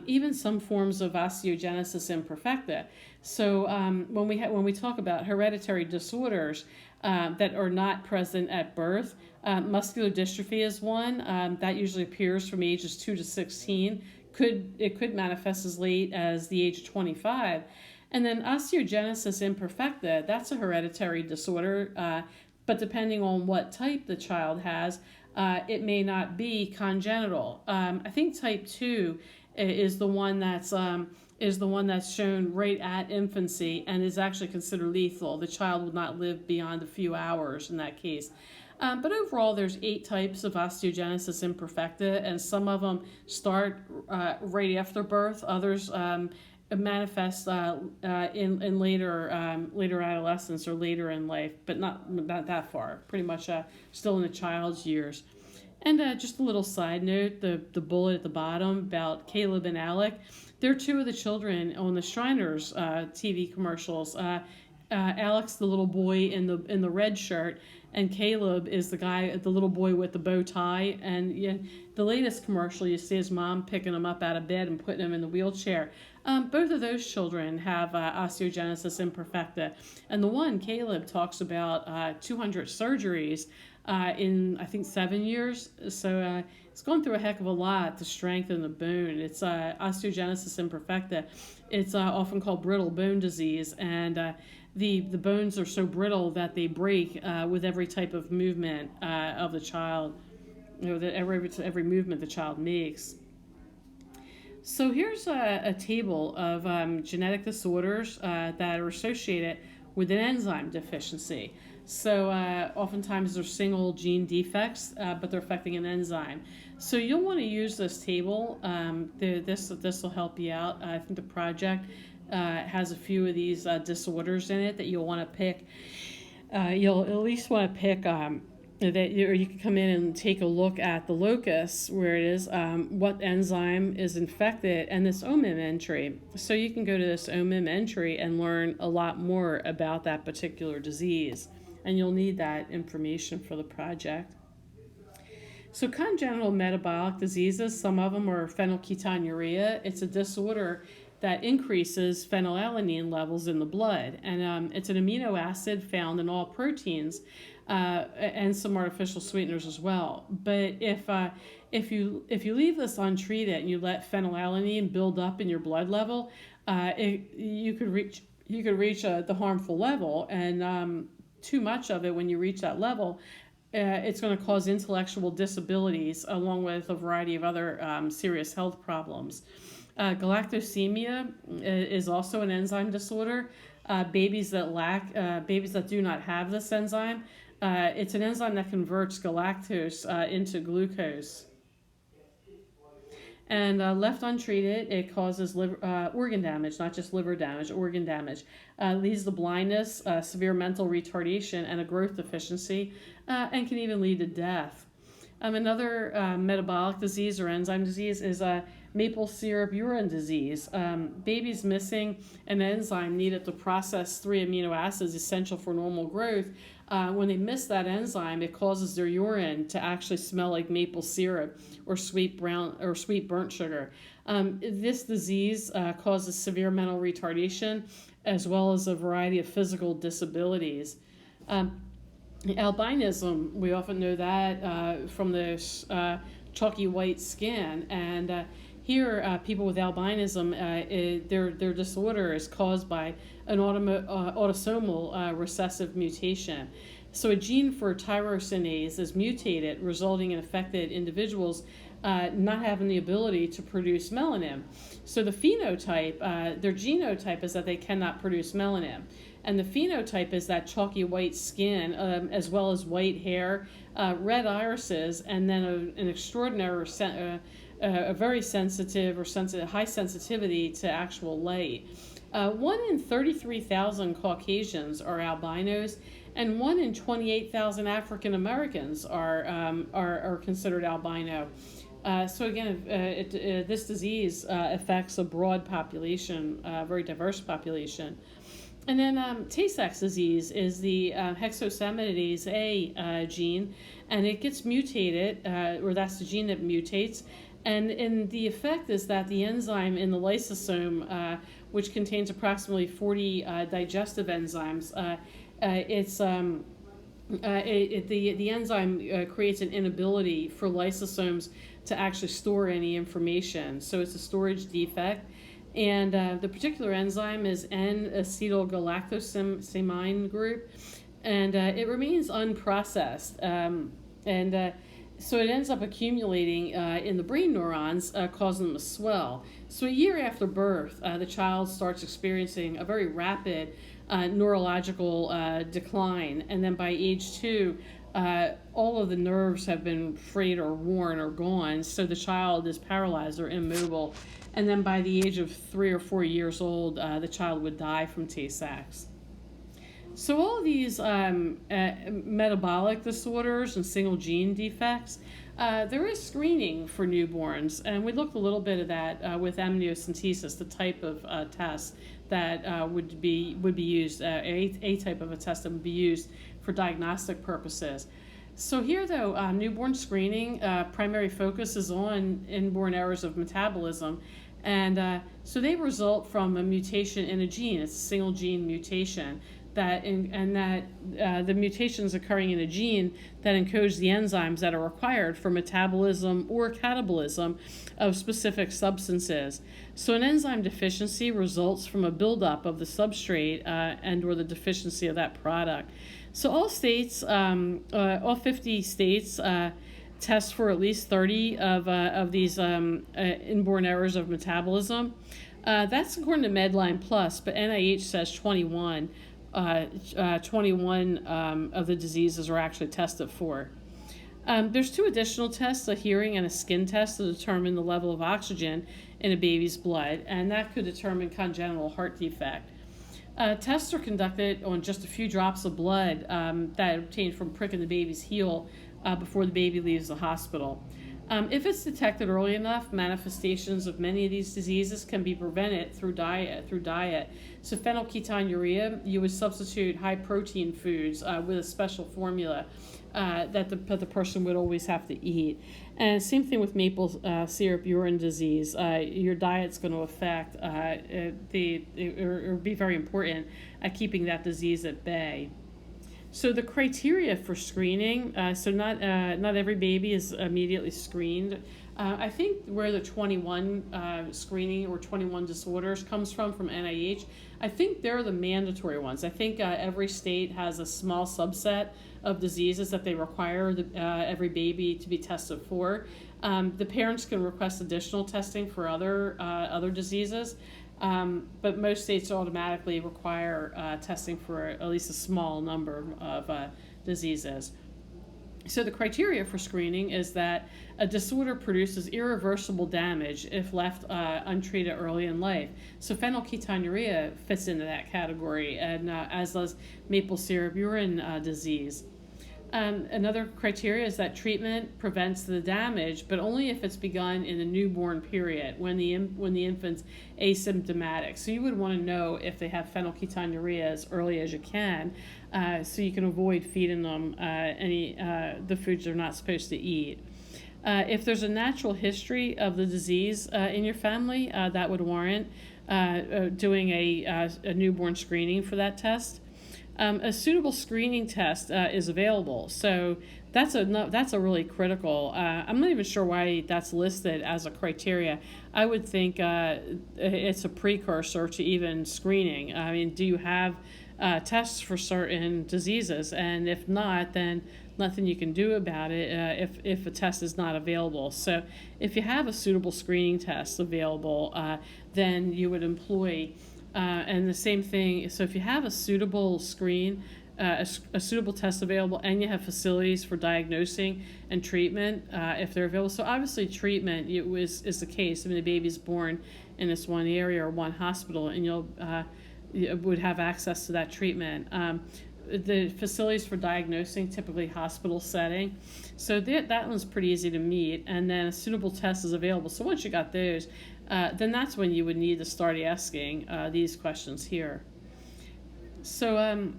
Even some forms of osteogenesis imperfecta. So when we talk about hereditary disorders that are not present at birth, muscular dystrophy is one that usually appears from ages 2 to 16. It could manifest as late as the age of 25. And then osteogenesis imperfecta, that's a hereditary disorder, but depending on what type the child has, it may not be congenital. I think type 2 is the one that's shown right at infancy and is actually considered lethal. The child will not live beyond a few hours in that case. But overall, there's 8 types of osteogenesis imperfecta, and some of them start right after birth. Others manifest in later adolescence or later in life, but not that far. Pretty much still in the child's years. And just a little side note: the bullet at the bottom about Caleb and Alec. They're 2 of the children on the Shriners TV commercials. Alex, the little boy in the red shirt, and Caleb is the little boy with the bow tie. And the latest commercial, you see his mom picking him up out of bed and putting him in the wheelchair. Both of those children have osteogenesis imperfecta, and the one, Caleb, talks about 200 surgeries in I think 7 years. So it's going through a heck of a lot to strengthen the bone. It's osteogenesis imperfecta. It's often called brittle bone disease, and the bones are so brittle that they break with every type of movement of the child. That every movement the child makes. So here's a table of genetic disorders that are associated with an enzyme deficiency. So oftentimes they're single gene defects, but they're affecting an enzyme. So you'll want to use this table. This will help you out. I think the project has a few of these disorders in it that you'll want to pick. You'll at least want to pick or you can come in and take a look at the locus where it is, what enzyme is infected, and this OMIM entry. So you can go to this OMIM entry and learn a lot more about that particular disease, and you'll need that information for the project. So congenital metabolic diseases, some of them are phenylketonuria. It's a disorder that increases phenylalanine levels in the blood, and it's an amino acid found in all proteins, and some artificial sweeteners as well. But if you leave this untreated and you let phenylalanine build up in your blood level, you could reach the harmful level, and too much of it when you reach that level, it's going to cause intellectual disabilities along with a variety of other serious health problems. Galactosemia is also an enzyme disorder. Babies that do not have this enzyme, it's an enzyme that converts galactose into glucose. And left untreated, it causes organ damage, not just liver damage, organ damage. Leads to blindness, severe mental retardation, and a growth deficiency, and can even lead to death. Another metabolic disease or enzyme disease is maple syrup urine disease. Babies missing an enzyme needed to process 3 amino acids essential for normal growth. When they miss that enzyme, it causes their urine to actually smell like maple syrup or sweet burnt sugar. This disease causes severe mental retardation as well as a variety of physical disabilities. Albinism, we often know that from this chalky white skin, and Here, people with albinism, their disorder is caused by an autosomal recessive mutation. So a gene for tyrosinase is mutated, resulting in affected individuals not having the ability to produce melanin. So the phenotype, their genotype is that they cannot produce melanin. And the phenotype is that chalky white skin, as well as white hair, red irises, and then an extraordinary, a very sensitive or high sensitivity to actual light. 1 in 33,000 Caucasians are albinos, and 1 in 28,000 African Americans are considered albino. So again, this disease affects a broad population, very diverse population. And then Tay-Sachs disease is the hexosaminidase A gene, and it gets mutated, or that's the gene that mutates. And the effect is that the enzyme in the lysosome, which contains approximately 40 digestive enzymes, the enzyme creates an inability for lysosomes to actually store any information. So it's a storage defect. And the particular enzyme is N-acetylgalactosamine group, and it remains unprocessed. So it ends up accumulating in the brain neurons, causing them to swell. So a year after birth, the child starts experiencing a very rapid neurological decline, and then by age 2, all of the nerves have been frayed or worn or gone, so the child is paralyzed or immobile. And then by the age of 3 or 4 years old, the child would die from Tay-Sachs. So all of these metabolic disorders and single gene defects, there is screening for newborns, and we looked a little bit at that with amniocentesis, the type of test that would be used, a type of a test that would be used for diagnostic purposes. So here, though, newborn screening, primary focus is on inborn errors of metabolism, and so they result from a mutation in a gene. It's a single gene mutation the mutations occurring in a gene that encodes the enzymes that are required for metabolism or catabolism of specific substances. So an enzyme deficiency results from a buildup of the substrate and or the deficiency of that product. So all 50 states test for at least 30 of these inborn errors of metabolism. That's according to Medline Plus, but NIH says 21. 21 of the diseases are actually tested for. There's 2 additional tests, a hearing and a skin test, to determine the level of oxygen in a baby's blood, and that could determine congenital heart defect. Tests are conducted on just a few drops of blood that are obtained from pricking the baby's heel before the baby leaves the hospital. If it's detected early enough, manifestations of many of these diseases can be prevented through diet. So phenylketonuria, you would substitute high-protein foods with a special formula that the person would always have to eat. And same thing with maple syrup urine disease. Your diet's going to affect or be very important at keeping that disease at bay. So the criteria for screening, so not every baby is immediately screened. I think where the 21 screening or 21 disorders comes from NIH, I think they're the mandatory ones. I think every state has a small subset of diseases that they require every baby to be tested for. The parents can request additional testing for other diseases. But most states automatically require testing for at least a small number of diseases. So the criteria for screening is that a disorder produces irreversible damage if left untreated early in life. So phenylketonuria fits into that category, and as does maple syrup urine disease. Another criteria is that treatment prevents the damage, but only if it's begun in the newborn period, when the infant's asymptomatic. So you would want to know if they have phenylketonuria as early as you can, so you can avoid feeding them the foods they're not supposed to eat. If there's a natural history of the disease in your family, that would warrant doing a newborn screening for that test. A suitable screening test is available. So That's a really critical. I'm not even sure why that's listed as a criteria. I would think it's a precursor to even screening. I mean, do you have tests for certain diseases? And if not, then nothing you can do about it if a test is not available. So if you have a suitable screening test available, then you would employ, and the same thing, so if you have a suitable screen, a suitable test available, and you have facilities for diagnosing and treatment if they're available. So obviously treatment is the case. I mean, the baby's born in this one area or one hospital, and you would have access to that treatment. The facilities for diagnosing, typically hospital setting, so that one's pretty easy to meet, and then a suitable test is available. So once you got those, then that's when you would need to start asking these questions here. So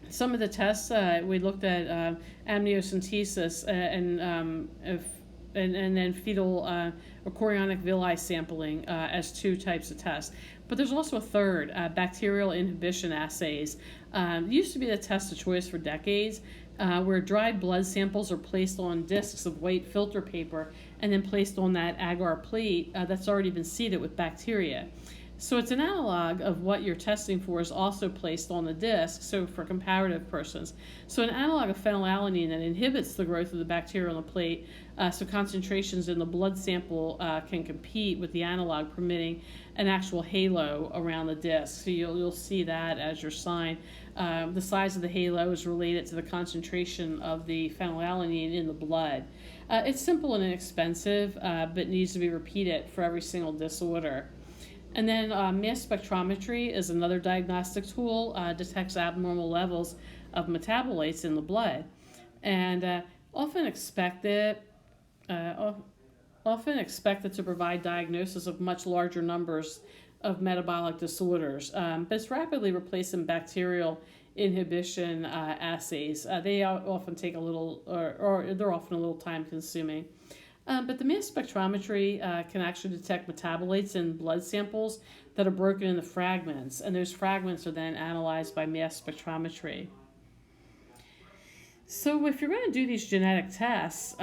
some of the tests we looked at amniocentesis and then fetal or chorionic villi sampling as two types of tests. But there's also a third, bacterial inhibition assays. It used to be the test of choice for decades, where dried blood samples are placed on discs of white filter paper and then placed on that agar plate that's already been seeded with bacteria. So it's an analog of what you're testing for is also placed on the disc, so for comparative persons. So an analog of phenylalanine that inhibits the growth of the bacteria on the plate, so concentrations in the blood sample can compete with the analog, permitting an actual halo around the disc. So you'll see that as your sign. The size of the halo is related to the concentration of the phenylalanine in the blood. It's simple and inexpensive, but needs to be repeated for every single disorder. And then mass spectrometry is another diagnostic tool, detects abnormal levels of metabolites in the blood, and often expected to provide diagnosis of much larger numbers of metabolic disorders, but it's rapidly replacing bacterial inhibition assays. They often take a little, or they're often a little time consuming. But the mass spectrometry can actually detect metabolites in blood samples that are broken into fragments, and those fragments are then analyzed by mass spectrometry. So if you're going to do these genetic tests,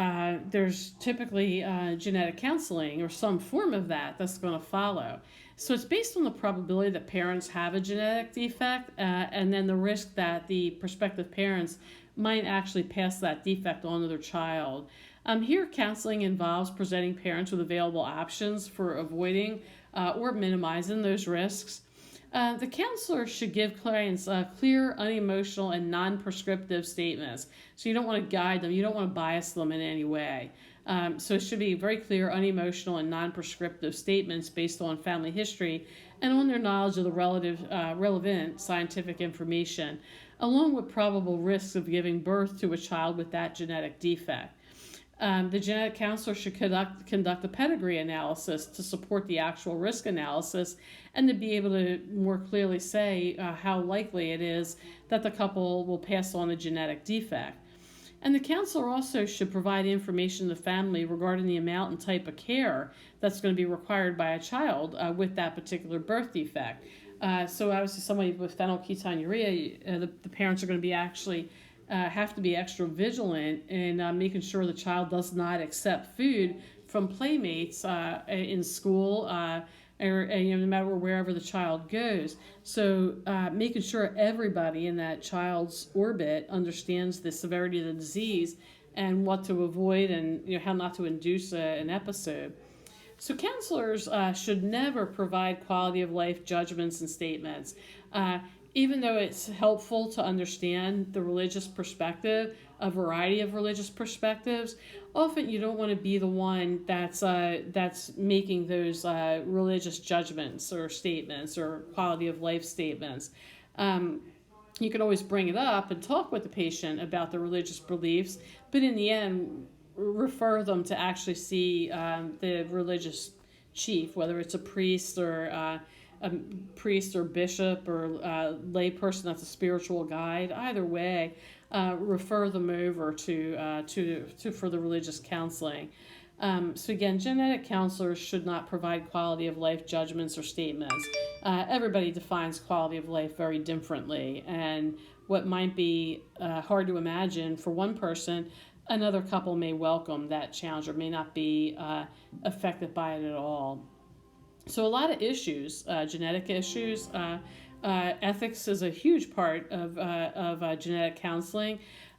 there's typically genetic counseling or some form of that's going to follow. So it's based on the probability that parents have a genetic defect and then the risk that the prospective parents might actually pass that defect on to their child. Here, counseling involves presenting parents with available options for avoiding or minimizing those risks. The counselor should give clients clear, unemotional, and non-prescriptive statements. So you don't want to guide them, you don't want to bias them in any way. So it should be very clear, unemotional, and non-prescriptive statements based on family history and on their knowledge of the relevant scientific information, along with probable risks of giving birth to a child with that genetic defect. The genetic counselor should conduct a pedigree analysis to support the actual risk analysis and to be able to more clearly say how likely it is that the couple will pass on a genetic defect. And the counselor also should provide information to the family regarding the amount and type of care that's going to be required by a child with that particular birth defect. So obviously somebody with phenylketonuria, the parents are going to be actually have to be extra vigilant in making sure the child does not accept food from playmates in school or no matter wherever the child goes. So making sure everybody in that child's orbit understands the severity of the disease and what to avoid and how not to induce an episode. So counselors should never provide quality of life judgments and statements. Even though it's helpful to understand the religious perspective, a variety of religious perspectives, often you don't want to be the one that's making those religious judgments or statements or quality of life statements. You can always bring it up and talk with the patient about their religious beliefs, but in the end, refer them to actually see the religious chief, whether it's a priest or bishop or lay person that's a spiritual guide. Either way, refer them over to for the religious counseling. So again, genetic counselors should not provide quality of life judgments or statements. Everybody defines quality of life very differently, and what might be hard to imagine for one person another couple may welcome that challenge or may not be affected by it at all. So a lot of issues, genetic issues. Ethics is a huge part of genetic counseling,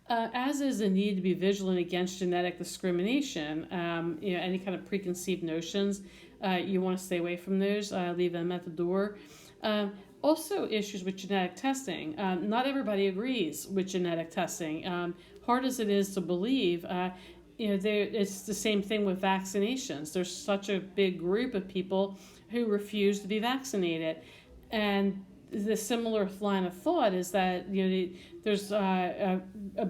as is the need to be vigilant against genetic discrimination. Any kind of preconceived notions, you want to stay away from those, leave them at the door. Also, issues with genetic testing. Not everybody agrees with genetic testing. Hard as it is to believe, it's the same thing with vaccinations. There's such a big group of people who refuse to be vaccinated, and the similar line of thought is that there's a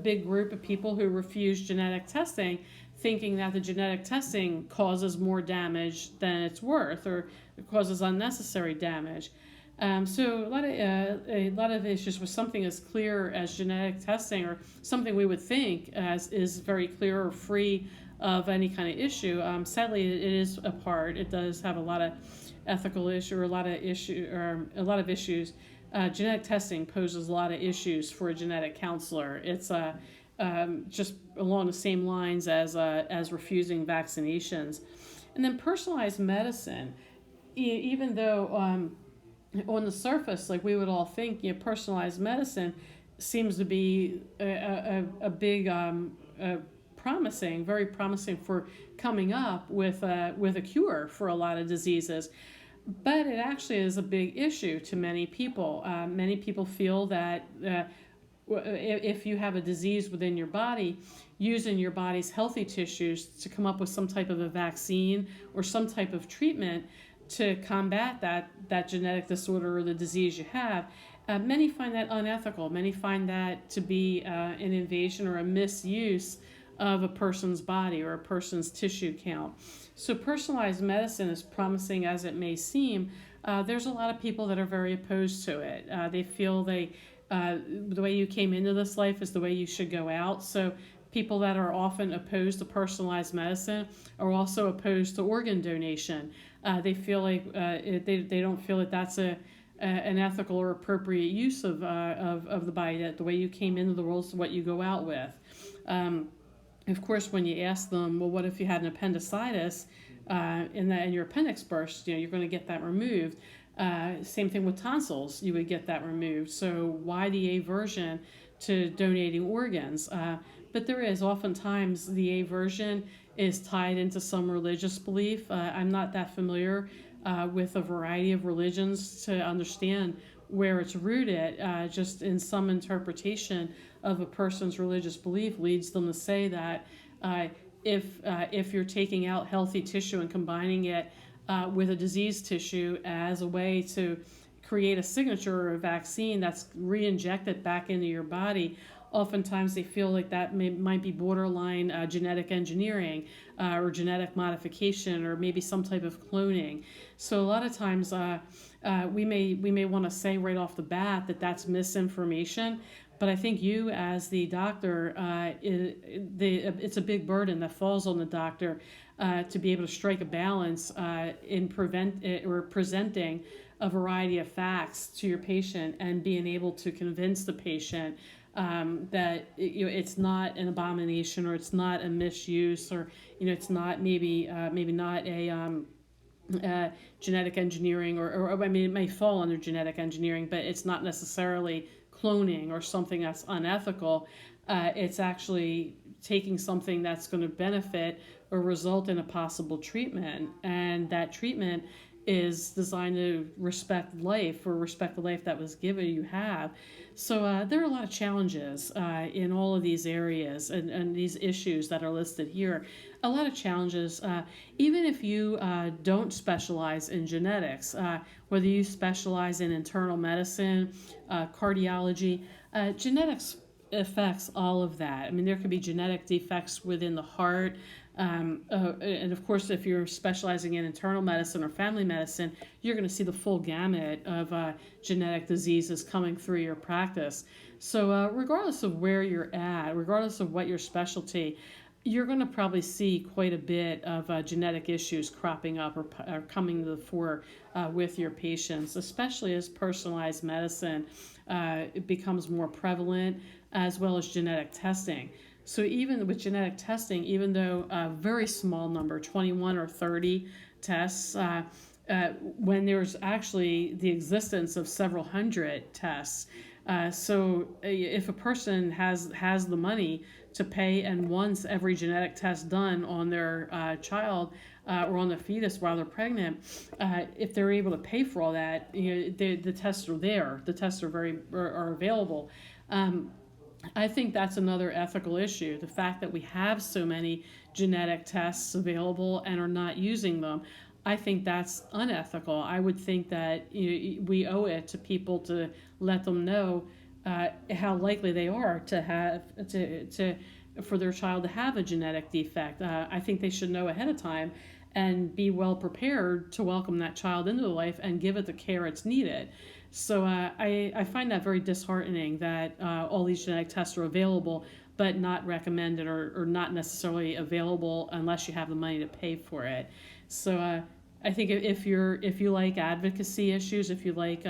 big group of people who refuse genetic testing, thinking that the genetic testing causes more damage than it's worth, or it causes unnecessary damage. So a lot of issues with something as clear as genetic testing, or something we would think as is very clear or free of any kind of issue. Sadly, it is a part. It does have a lot of ethical issue, or a lot of issues. Genetic testing poses a lot of issues for a genetic counselor. It's just along the same lines as refusing vaccinations, and then personalized medicine. Even though on the surface, like we would all think, personalized medicine seems to be a big very promising for coming up with a cure for a lot of diseases. But it actually is a big issue to many people. Many people feel that if you have a disease within your body, using your body's healthy tissues to come up with some type of a vaccine or some type of treatment to combat that genetic disorder or the disease you have, many find that unethical. Many find that to be an invasion or a misuse of a person's body or a person's tissue count. So personalized medicine, as promising as it may seem, there's a lot of people that are very opposed to it. They feel the way you came into this life is the way you should go out. So people that are often opposed to personalized medicine are also opposed to organ donation. They feel like they don't feel that that's an ethical or appropriate use of the body. That the way you came into the world is what you go out with. Of course, when you ask them, well, what if you had an appendicitis and your appendix burst? You're going to get that removed. Same thing with tonsils, you would get that removed. So why the aversion to donating organs? But there is oftentimes the aversion is tied into some religious belief. I'm not that familiar with a variety of religions to understand where it's rooted. Just in some interpretation of a person's religious belief leads them to say that if you're taking out healthy tissue and combining it with a diseased tissue as a way to create a signature or a vaccine that's re-injected back into your body, oftentimes they feel like that might be borderline genetic engineering or genetic modification, or maybe some type of cloning. So a lot of times we may want to say right off the bat that that's misinformation. But I think you, as the doctor, it's a big burden that falls on the doctor to be able to strike a balance in presenting a variety of facts to your patient and being able to convince the patient that it's not an abomination, or it's not a misuse, or it's not maybe not a genetic engineering, or I mean, it may fall under genetic engineering, but it's not necessarily cloning or something that's unethical. It's actually taking something that's going to benefit or result in a possible treatment, and that treatment is designed to respect life, or respect the life that was given you have. So there are a lot of challenges in all of these areas and these issues that are listed here. A lot of challenges, even if you don't specialize in genetics, whether you specialize in internal medicine, cardiology, genetics affects all of that. I mean, there could be genetic defects within the heart. And of course, if you're specializing in internal medicine or family medicine, you're going to see the full gamut of genetic diseases coming through your practice. So regardless of where you're at, regardless of what your specialty, you're going to probably see quite a bit of genetic issues cropping up or coming to the fore with your patients, especially as personalized medicine it becomes more prevalent, as well as genetic testing. So even with genetic testing, even though a very small number, 21 or 30 tests, when there's actually the existence of several hundred tests. If a person has the money to pay and wants every genetic test done on their child or on the fetus while they're pregnant, if they're able to pay for all that, the tests are there. The tests are available. I think that's another ethical issue. The fact that we have so many genetic tests available and are not using them, I think that's unethical. I would think that we owe it to people to let them know how likely they are to have for their child to have a genetic defect. I think they should know ahead of time and be well prepared to welcome that child into life and give it the care it's needed. So I find that very disheartening that all these genetic tests are available but not recommended or not necessarily available unless you have the money to pay for it. So I think if you like advocacy issues, if you like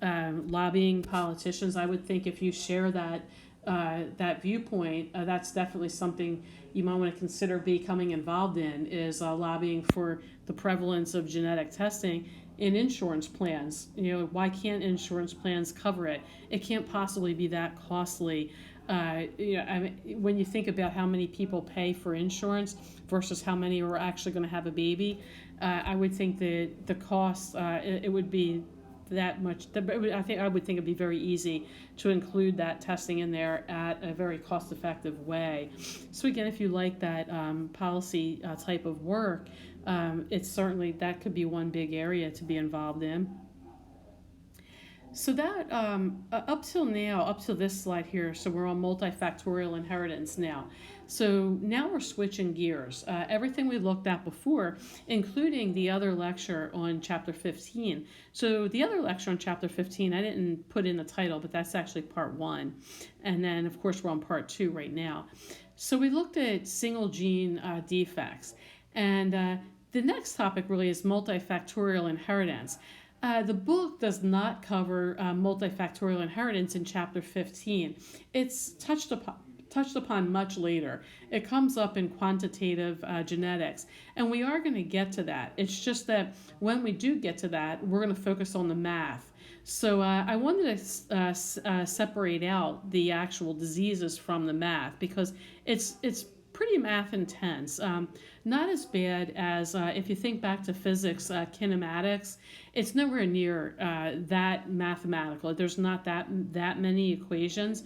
lobbying politicians, I would think if you share that viewpoint, that's definitely something you might want to consider becoming involved in, is lobbying for the prevalence of genetic testing in insurance plans. Why can't insurance plans cover it? It can't possibly be that costly. When you think about how many people pay for insurance versus how many are actually going to have a baby, I would think that the cost it would be that much. I would think it'd be very easy to include that testing in there at a very cost-effective way. So again, if you like that policy type of work, it's certainly that could be one big area to be involved in. So that up till this slide here, so we're on multifactorial inheritance now. So now we're switching gears. Everything we looked at before, including the other lecture on chapter 15. So the other lecture on chapter 15, I didn't put in the title, but that's actually part 1. And then, of course, we're on part 2 right now. So we looked at single gene defects. And the next topic really is multifactorial inheritance. The book does not cover multifactorial inheritance in chapter 15. It's touched upon much later. It comes up in quantitative genetics, and we are going to get to that. It's just that when we do get to that, we're going to focus on the math. So I wanted to separate out the actual diseases from the math, because it's pretty math intense. Not as bad as if you think back to physics, kinematics. It's nowhere near that mathematical. There's not that many equations,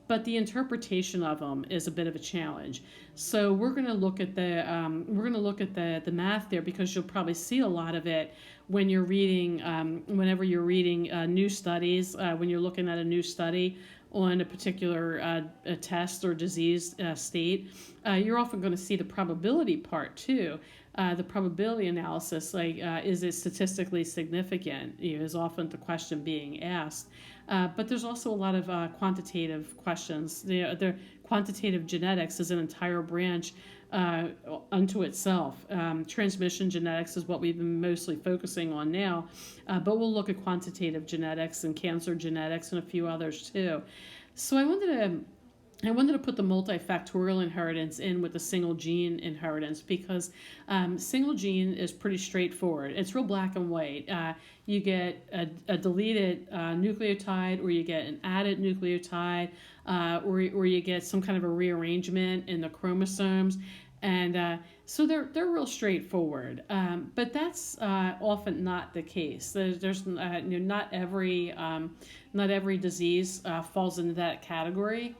but the interpretation of them is a bit of a challenge. So we're going to look at the math there, because you'll probably see a lot of it when you're reading, whenever you're reading new studies, when you're looking at a new study on a particular a test or disease state. You're often going to see the probability part too. The probability analysis, like is it statistically significant, is often the question being asked. But there's also a lot of quantitative questions. The quantitative genetics is an entire branch unto itself. Transmission genetics is what we've been mostly focusing on now, but we'll look at quantitative genetics and cancer genetics and a few others too. So I wanted to put the multifactorial inheritance in with the single gene inheritance, because single gene is pretty straightforward. It's real black and white. You get a deleted nucleotide, or you get an added nucleotide, or you get some kind of a rearrangement in the chromosomes. And so they're real straightforward, but that's often not the case. There's not every disease falls into that category.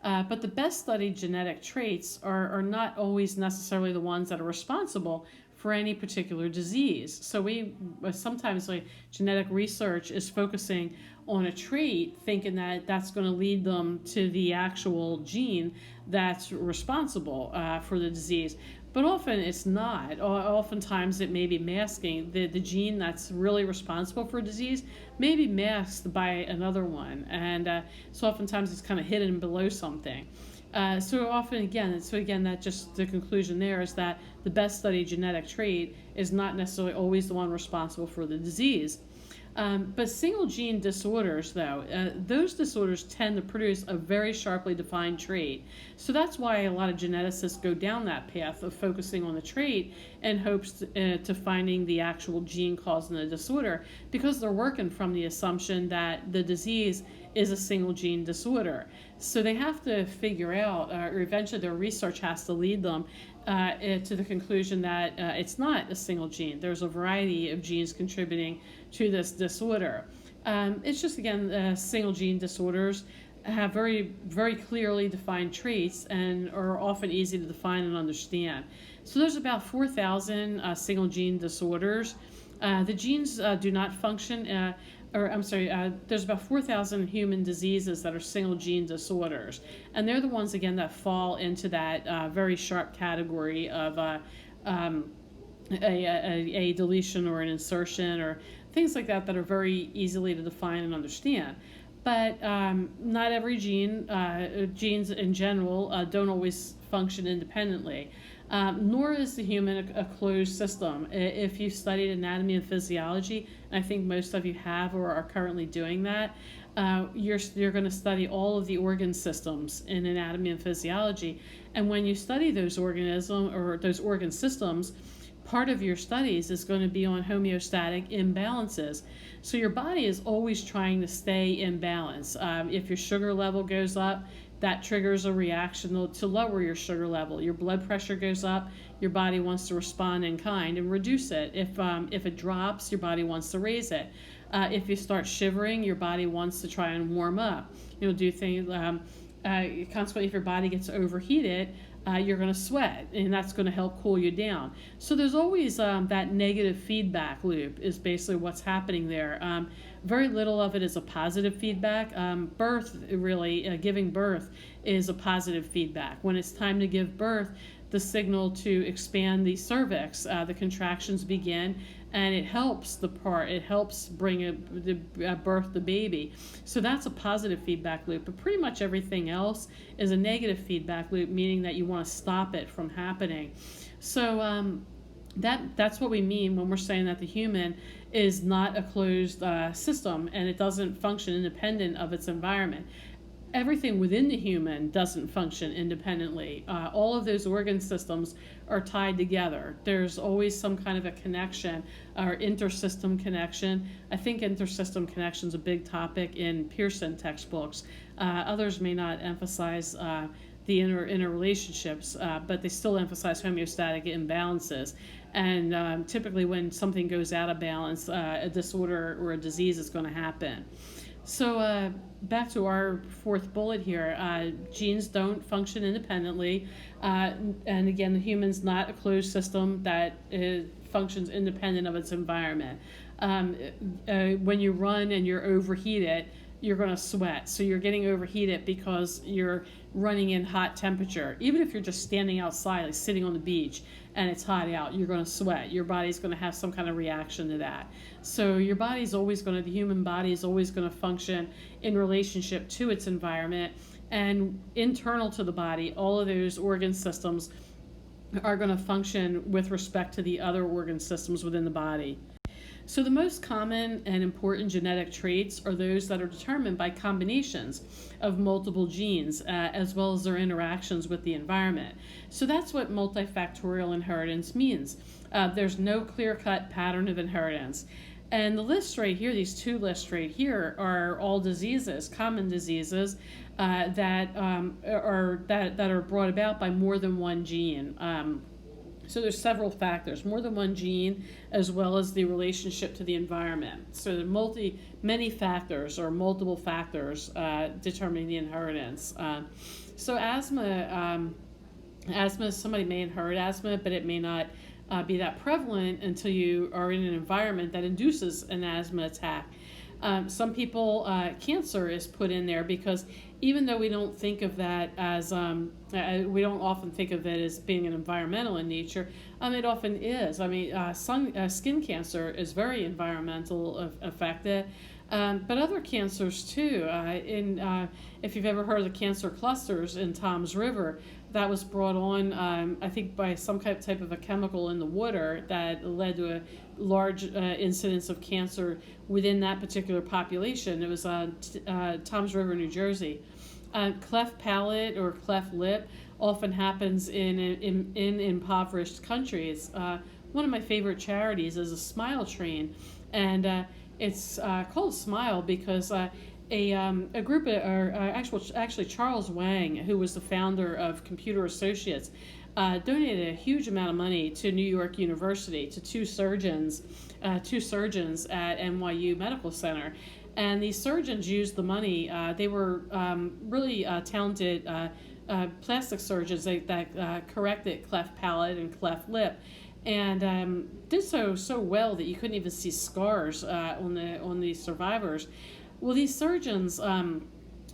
But the best studied genetic traits are not always necessarily the ones that are responsible for any particular disease. So we sometimes, like, genetic research is focusing on a trait, thinking that that's going to lead them to the actual gene that's responsible for the disease. But often it's not. Oftentimes it may be masking. The gene that's really responsible for a disease may be masked by another one. And so oftentimes it's kind of hidden below something. So again, that just the conclusion there is that the best studied genetic trait is not necessarily always the one responsible for the disease. But single gene disorders, though, those disorders tend to produce a very sharply defined trait. So that's why a lot of geneticists go down that path of focusing on the trait in hopes to finding the actual gene causing the disorder, because they're working from the assumption that the disease is a single gene disorder. So they have to figure out, or eventually their research has to lead them to the conclusion that it's not a single gene. There's a variety of genes contributing to this disorder. It's just, again, single gene disorders have very, very clearly defined traits and are often easy to define and understand. So there's about 4,000 single gene disorders. The genes do not function, there's about 4,000 human diseases that are single gene disorders. And they're the ones, again, that fall into that very sharp category of a deletion or an insertion or things like that are very easily to define and understand. But not every gene, genes in general, don't always function independently. Nor is the human a closed system. If you've studied anatomy and physiology, and I think most of you have or are currently doing that, you're going to study all of the organ systems in anatomy and physiology. And when you study those organisms or those organ systems, part of your studies is going to be on homeostatic imbalances. So your body is always trying to stay in balance. If your sugar level goes up, that triggers a reaction to lower your sugar level. Your blood pressure goes up, your body wants to respond in kind and reduce it. If it drops, your body wants to raise it. If you start shivering, your body wants to try and warm up. Do things. Consequently, if your body gets overheated, you're going to sweat, and that's going to help cool you down. So there's always that negative feedback loop is basically what's happening there. Very little of it is a positive feedback. Giving birth is a positive feedback. When it's time to give birth, the signal to expand the cervix, the contractions begin, and it helps bring birth the baby. So that's a positive feedback loop. But pretty much everything else is a negative feedback loop, meaning that you want to stop it from happening. So that's what we mean when we're saying that the human is not a closed system and it doesn't function independent of its environment. Everything within the human doesn't function independently. All of those organ systems are tied together. There's always some kind of a connection or intersystem connection. I think intersystem connection is a big topic in Pearson textbooks. Others may not emphasize the interrelationships, but they still emphasize homeostatic imbalances. And typically when something goes out of balance, a disorder or a disease is going to happen. So back to our fourth bullet here, genes don't function independently, and again, the human's not a closed system that functions independent of its environment. When you run and you're overheated, you're going to sweat. So you're getting overheated because you're running in hot temperature. Even if you're just standing outside, like sitting on the beach, and it's hot out, you're going to sweat. Your body's going to have some kind of reaction to that. So your body's always going to, the human body is always going to function in relationship to its environment. And internal to the body, all of those organ systems are going to function with respect to the other organ systems within the body. So the most common and important genetic traits are those that are determined by combinations of multiple genes, as well as their interactions with the environment. So that's what multifactorial inheritance means. There's no clear-cut pattern of inheritance. And the list right here, these two lists right here, are all diseases, common diseases that are brought about by more than one gene. So there's several factors, more than one gene, as well as the relationship to the environment. So there are many factors or multiple factors determining the inheritance. So asthma, somebody may inherit asthma, but it may not be that prevalent until you are in an environment that induces an asthma attack. Some people, cancer is put in there because even though we don't think of that as, we don't often think of it as being an environmental in nature, it often is. I mean, skin cancer is very environmental affected, but other cancers too. If you've ever heard of the cancer clusters in Tom's River, that was brought on, I think, by some type of a chemical in the water that led to a large incidence of cancer within that particular population. It was Toms River, New Jersey. Cleft palate or cleft lip often happens in impoverished countries. One of my favorite charities is a Smile Train, and it's called Smile because a group of, or actually Charles Wang, who was the founder of Computer Associates, donated a huge amount of money to New York University to two surgeons at NYU Medical Center. And these surgeons used the money. They were really talented plastic surgeons that corrected cleft palate and cleft lip, and did so well that you couldn't even see scars on the survivors. Well, these surgeons,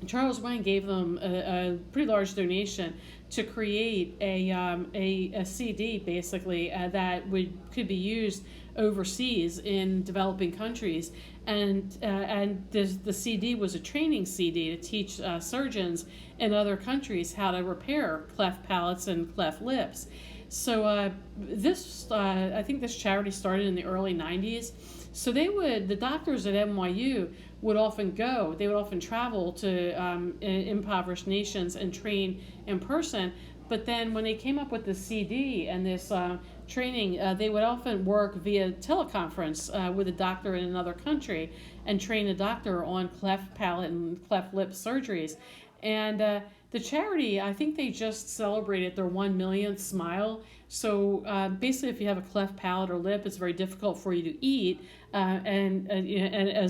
Charles Wang gave them a pretty large donation to create a CD basically that could be used overseas in developing countries, and the CD was a training CD to teach surgeons in other countries how to repair cleft palates and cleft lips. So I think this charity started in the early 90s. So the doctors at NYU would often travel to impoverished nations and train in person. But then when they came up with the CD and this training, they would often work via teleconference with a doctor in another country and train a doctor on cleft palate and cleft lip surgeries. And the charity, I think they just celebrated their 1 millionth smile. So basically, if you have a cleft palate or lip, it's very difficult for you to eat, and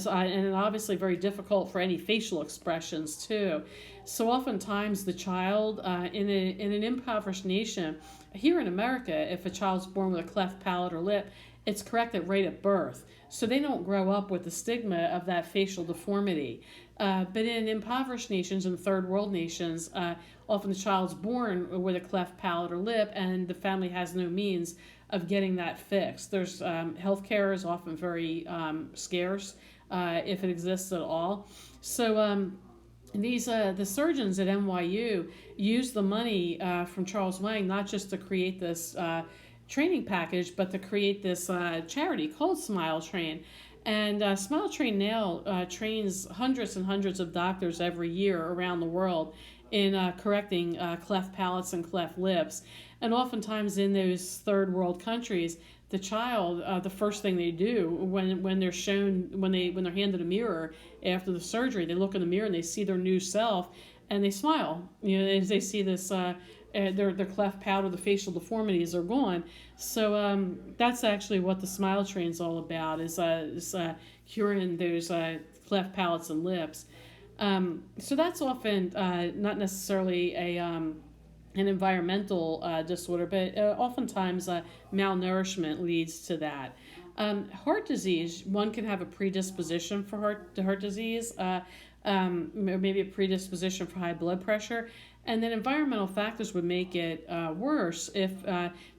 obviously very difficult for any facial expressions too. So oftentimes, the child in an impoverished nation, here in America, if a child's born with a cleft palate or lip, it's corrected right at birth. So they don't grow up with the stigma of that facial deformity. But in impoverished nations and third world nations, often the child's born with a cleft palate or lip, and the family has no means of getting that fixed. There's healthcare is often very scarce if it exists at all. So the surgeons at NYU used the money from Charles Wang not just to create this training package, but to create this charity called Smile Train. And Smile Train now trains hundreds and hundreds of doctors every year around the world in correcting cleft palates and cleft lips. And oftentimes in those third world countries, the child, the first thing they do when they're handed a mirror after the surgery, they look in the mirror and they see their new self and they smile. As they see this. Their cleft palate or the facial deformities are gone. So that's actually what the Smile Train is all about, is curing those cleft palates and lips. So that's often not necessarily an environmental disorder, but oftentimes malnourishment leads to that. Heart disease, one can have a predisposition for heart disease, maybe a predisposition for high blood pressure. And then environmental factors would make it worse if,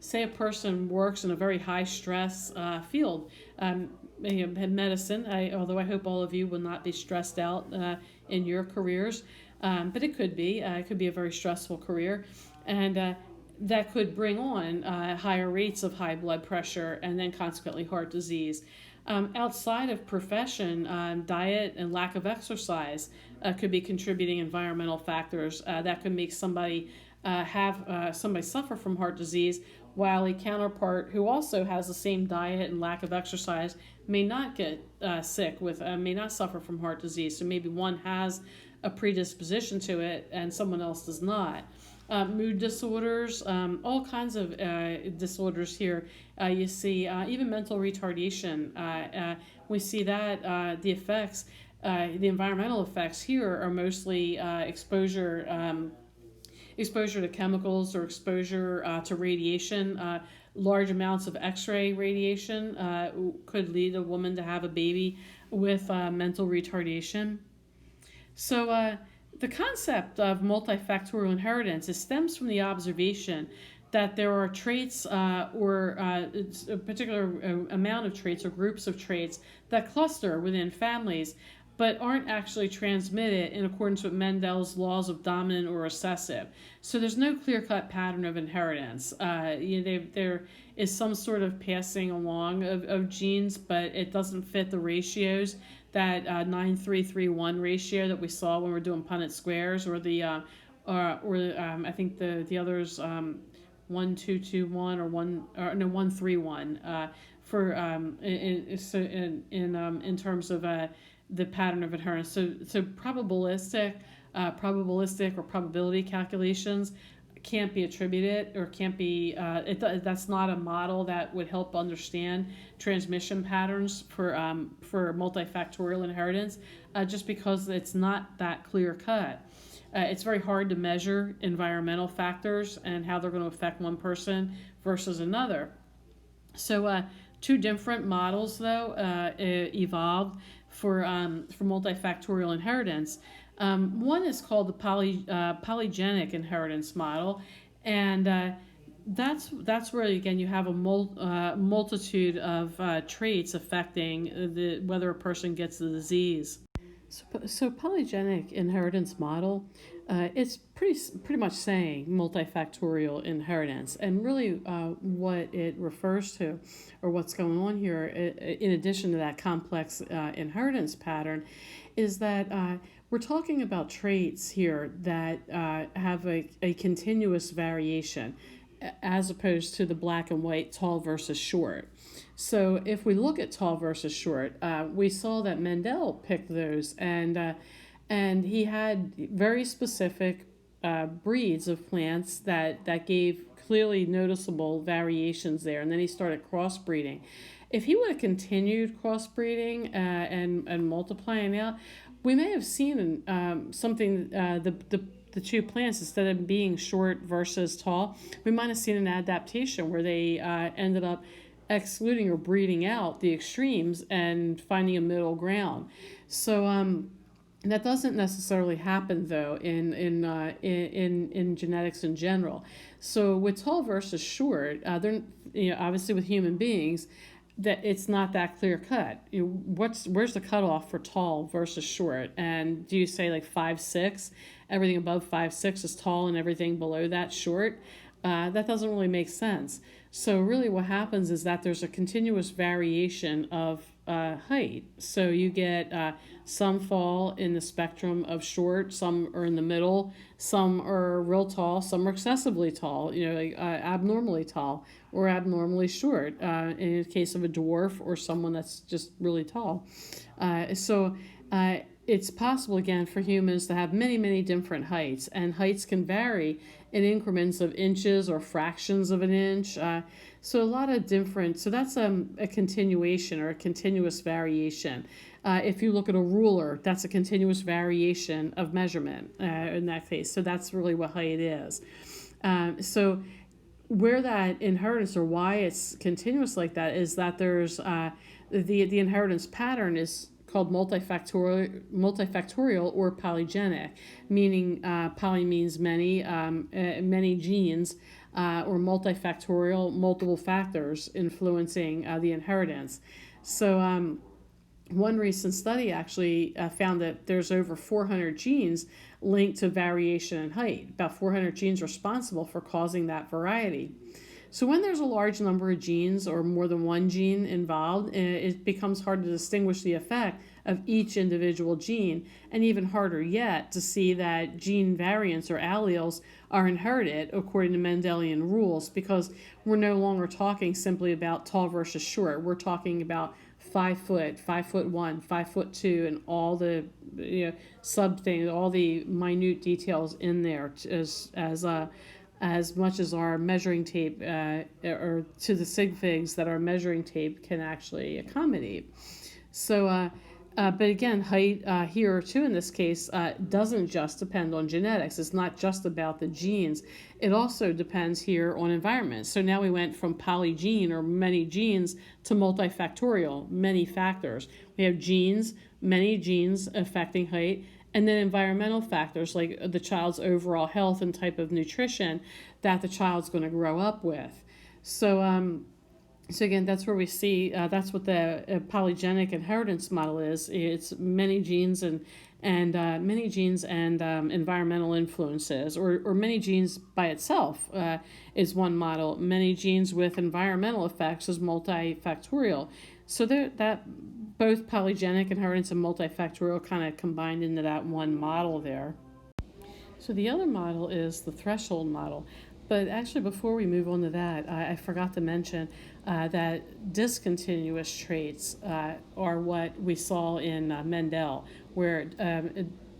say, a person works in a very high stress field. Medicine, although I hope all of you will not be stressed out in your careers, but it could be. It could be a very stressful career. And that could bring on higher rates of high blood pressure and then consequently heart disease. Outside of profession, diet and lack of exercise could be contributing environmental factors that could make somebody suffer from heart disease, while a counterpart who also has the same diet and lack of exercise may not get sick may not suffer from heart disease. So maybe one has a predisposition to it and someone else does not. Mood disorders, all kinds of disorders here. You see even mental retardation. We see that the effects, the environmental effects here are mostly exposure to chemicals or exposure to radiation. Large amounts of X-ray radiation could lead a woman to have a baby with mental retardation. So the concept of multifactorial inheritance stems from the observation that there are traits or a particular amount of traits or groups of traits that cluster within families. but aren't actually transmitted in accordance with Mendel's laws of dominant or recessive. So there's no clear-cut pattern of inheritance. There is some sort of passing along of genes, but it doesn't fit the ratios, that 9:3:3:1 ratio that we saw when we were doing Punnett squares, or I think the others 1:2:2:1 or 1:3:1 for in terms of the pattern of inheritance. So probabilistic or probability calculations can't be attributed, or can't be that's not a model that would help understand transmission patterns for multifactorial inheritance, just because it's not that clear cut. It's very hard to measure environmental factors and how they're going to affect one person versus another. So two different models, though, evolved for multifactorial inheritance. One is called the polygenic inheritance model, and that's where, again, you have a multitude of traits affecting whether a person gets the disease. So polygenic inheritance model, it's pretty much saying multifactorial inheritance, and really what it refers to, or what's going on here, in addition to that complex inheritance pattern, is that we're talking about traits here that have a continuous variation, as opposed to the black and white, tall versus short. So if we look at tall versus short, we saw that Mendel picked those, and he had very specific breeds of plants that gave clearly noticeable variations there, and then he started crossbreeding. If he would have continued crossbreeding and multiplying out, we may have seen something, the two plants, instead of being short versus tall, we might have seen an adaptation where they ended up excluding or breeding out the extremes and finding a middle ground. So that doesn't necessarily happen, though, in genetics in general. So with tall versus short, they're, obviously with human beings, that it's not that clear cut. Where's the cutoff for tall versus short? And do you say like 5'6"? Everything above 5'6" is tall, and everything below that short? That doesn't really make sense. So really what happens is that there's a continuous variation of height. So you get some fall in the spectrum of short, some are in the middle, some are real tall, some are excessively tall, abnormally tall or abnormally short, in the case of a dwarf or someone that's just really tall. It's possible, again, for humans to have many, many different heights, and heights can vary in increments of inches or fractions of an inch. So a lot of different, so that's a continuation or a continuous variation. If you look at a ruler, that's a continuous variation of measurement in that case. So that's really what height is. So where that inheritance, or why it's continuous like that, is that there's the inheritance pattern is called multifactorial or polygenic, meaning poly means many, many genes, or multifactorial, multiple factors influencing the inheritance. So one recent study actually found that there's over 400 genes linked to variation in height, about 400 genes responsible for causing that variety. So when there's a large number of genes or more than one gene involved, it becomes hard to distinguish the effect of each individual gene, and even harder yet to see that gene variants or alleles are inherited according to Mendelian rules, because we're no longer talking simply about tall versus short. We're talking about 5 foot, 5'1", 5'2", and all the sub things, all the minute details in there, as much as our measuring tape, or to the sig figs that our measuring tape can actually accommodate. So, but again, height here too in this case doesn't just depend on genetics. It's not just about the genes. It also depends here on environment. So now we went from polygene, or many genes, to multifactorial, many factors. We have genes, many genes affecting height, and then environmental factors like the child's overall health and type of nutrition that the child's going to grow up with. So So again, that's where we see that's what the polygenic inheritance model is. It's many genes and many genes and environmental influences, or many genes by itself is one model. Many genes with environmental effects is multifactorial. So that both polygenic inheritance and multifactorial kind of combined into that one model there. So the other model is the threshold model. But actually, before we move on to that, I forgot to mention that discontinuous traits are what we saw in Mendel, where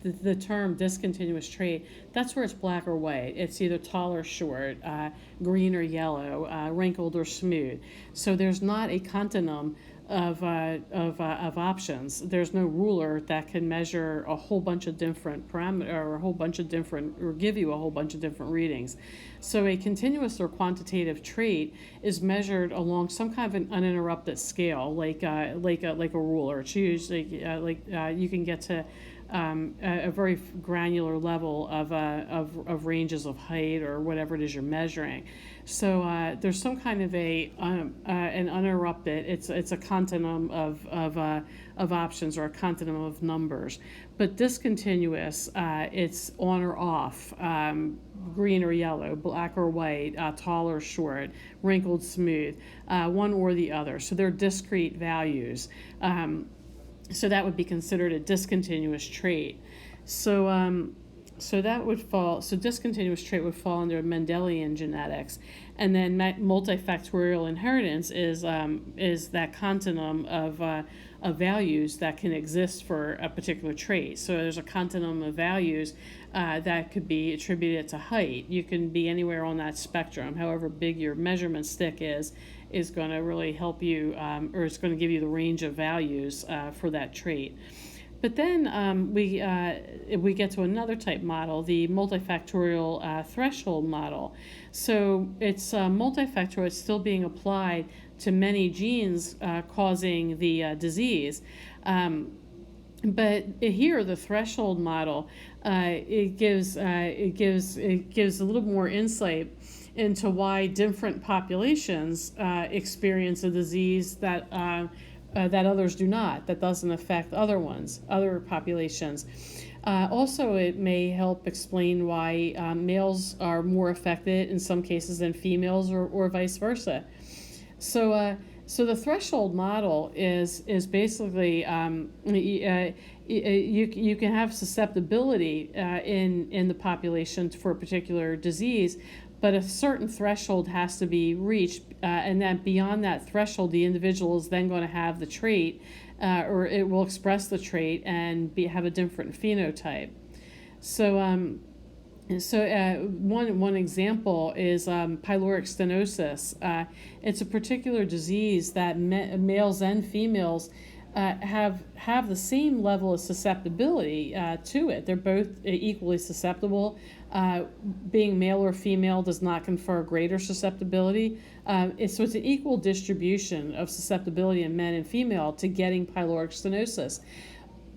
the term discontinuous trait, that's where it's black or white. It's either tall or short, green or yellow, wrinkled or smooth. So there's not a continuum of options. There's no ruler that can measure a whole bunch of different parameters or a whole bunch of different, or give you a whole bunch of different readings. So a continuous or quantitative trait is measured along some kind of an uninterrupted scale, like a ruler. It's usually you can get to a very granular level of ranges of height or whatever it is you're measuring. So there's some kind of an uninterrupted. It's a continuum of options or a continuum of numbers. But discontinuous, it's on or off, green or yellow, black or white, tall or short, wrinkled, smooth, one or the other. So they're discrete values. So that would be considered a discontinuous trait. So that would fall. So discontinuous trait would fall under Mendelian genetics, and then multifactorial inheritance is that continuum of values that can exist for a particular trait. So there's a continuum of values that could be attributed to height. You can be anywhere on that spectrum. However big your measurement stick is going to really help you, or it's going to give you the range of values for that trait. But then we get to another type model, the multifactorial threshold model. So it's multifactorial. It's still being applied to many genes causing the disease. But here, the threshold model, it gives a little more insight into why different populations experience a disease that others do not, that doesn't affect other populations. Also, it may help explain why males are more affected in some cases than females, or vice versa. So the threshold model is basically you can have susceptibility in the population for a particular disease, but a certain threshold has to be reached, and that beyond that threshold, the individual is then going to have the trait, or it will express the trait and have a different phenotype. So one example is pyloric stenosis. It's a particular disease that males and females have the same level of susceptibility to it. They're both equally susceptible. Being male or female does not confer greater susceptibility. So it's an equal distribution of susceptibility in men and female to getting pyloric stenosis.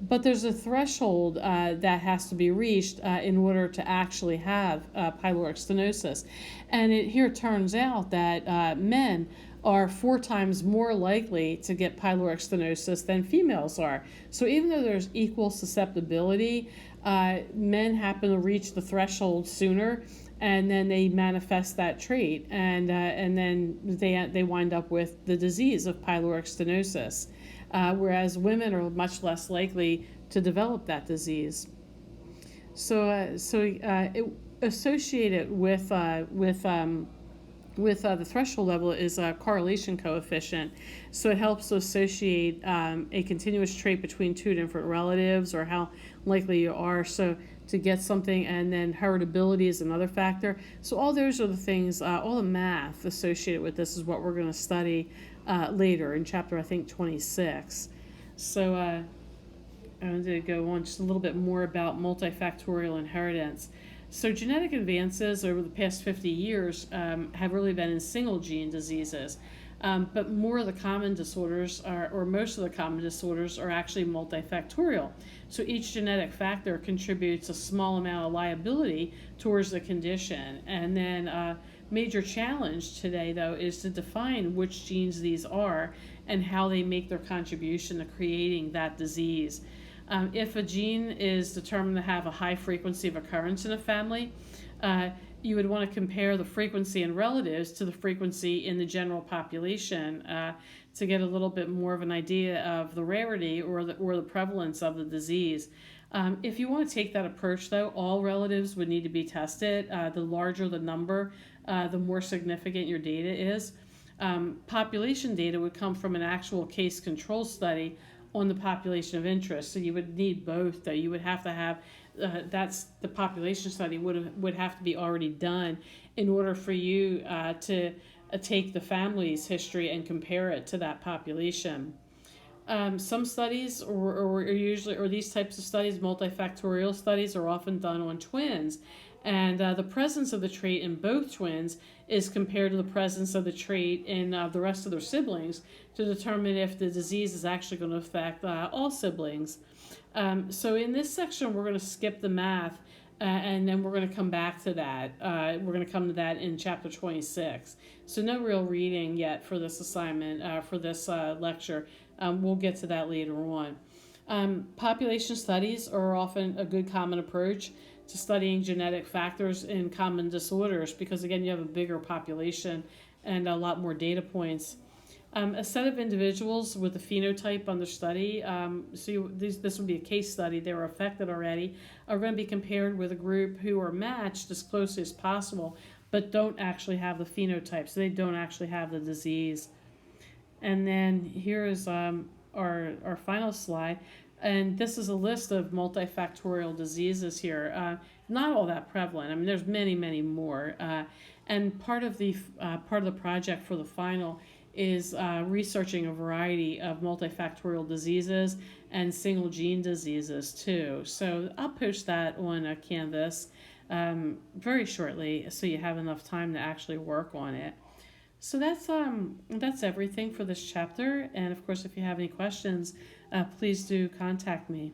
But there's a threshold that has to be reached in order to actually have pyloric stenosis. And it here turns out that men are 4 times more likely to get pyloric stenosis than females are. So even though there's equal susceptibility, men happen to reach the threshold sooner, and then they manifest that trait, and then they wind up with the disease of pyloric stenosis. Whereas women are much less likely to develop that disease. So associated with the threshold level is a correlation coefficient. So it helps to associate a continuous trait between 2 different relatives, or how likely you are to get something, and then heritability is another factor. So all those are the things, all the math associated with this is what we're going to study later in chapter, I think, 26. So I'm going to go on just a little bit more about multifactorial inheritance. So genetic advances over the past 50 years have really been in single gene diseases. But more of the common disorders or most of the common disorders are actually multifactorial. So each genetic factor contributes a small amount of liability towards the condition. And then major challenge today, though, is to define which genes these are and how they make their contribution to creating that disease. If a gene is determined to have a high frequency of occurrence in a family, you would want to compare the frequency in relatives to the frequency in the general population to get a little bit more of an idea of the rarity or the prevalence of the disease. If you want to take that approach, though, all relatives would need to be tested. The larger the number, the more significant your data is. Population data would come from an actual case control study on the population of interest. So you would need both, though. You would have to have that's the population study would have to be already done in order for you to take the family's history and compare it to that population. Some studies, or usually, or these types of studies, multifactorial studies, are often done on twins, and the presence of the trait in both twins is compared to the presence of the trait in the rest of their siblings to determine if the disease is actually going to affect all siblings. So in this section, we're going to skip the math, and then we're going to come back to that. We're going to come to that in chapter 26. So no real reading yet for this assignment, for this lecture. We'll get to that later on. Population studies are often a good common approach to studying genetic factors in common disorders because, again, you have a bigger population and a lot more data points. A set of individuals with a phenotype on their study, this would be a case study, they were affected already, are going to be compared with a group who are matched as closely as possible but don't actually have the phenotype, so they don't actually have the disease. And then here is our final slide. And this is a list of multifactorial diseases here. Not all that prevalent. I mean, there's many, many more. And part of the project for the final is researching a variety of multifactorial diseases and single gene diseases too. So I'll post that on Canvas very shortly, so you have enough time to actually work on it. So that's everything for this chapter. And of course, if you have any questions, please do contact me.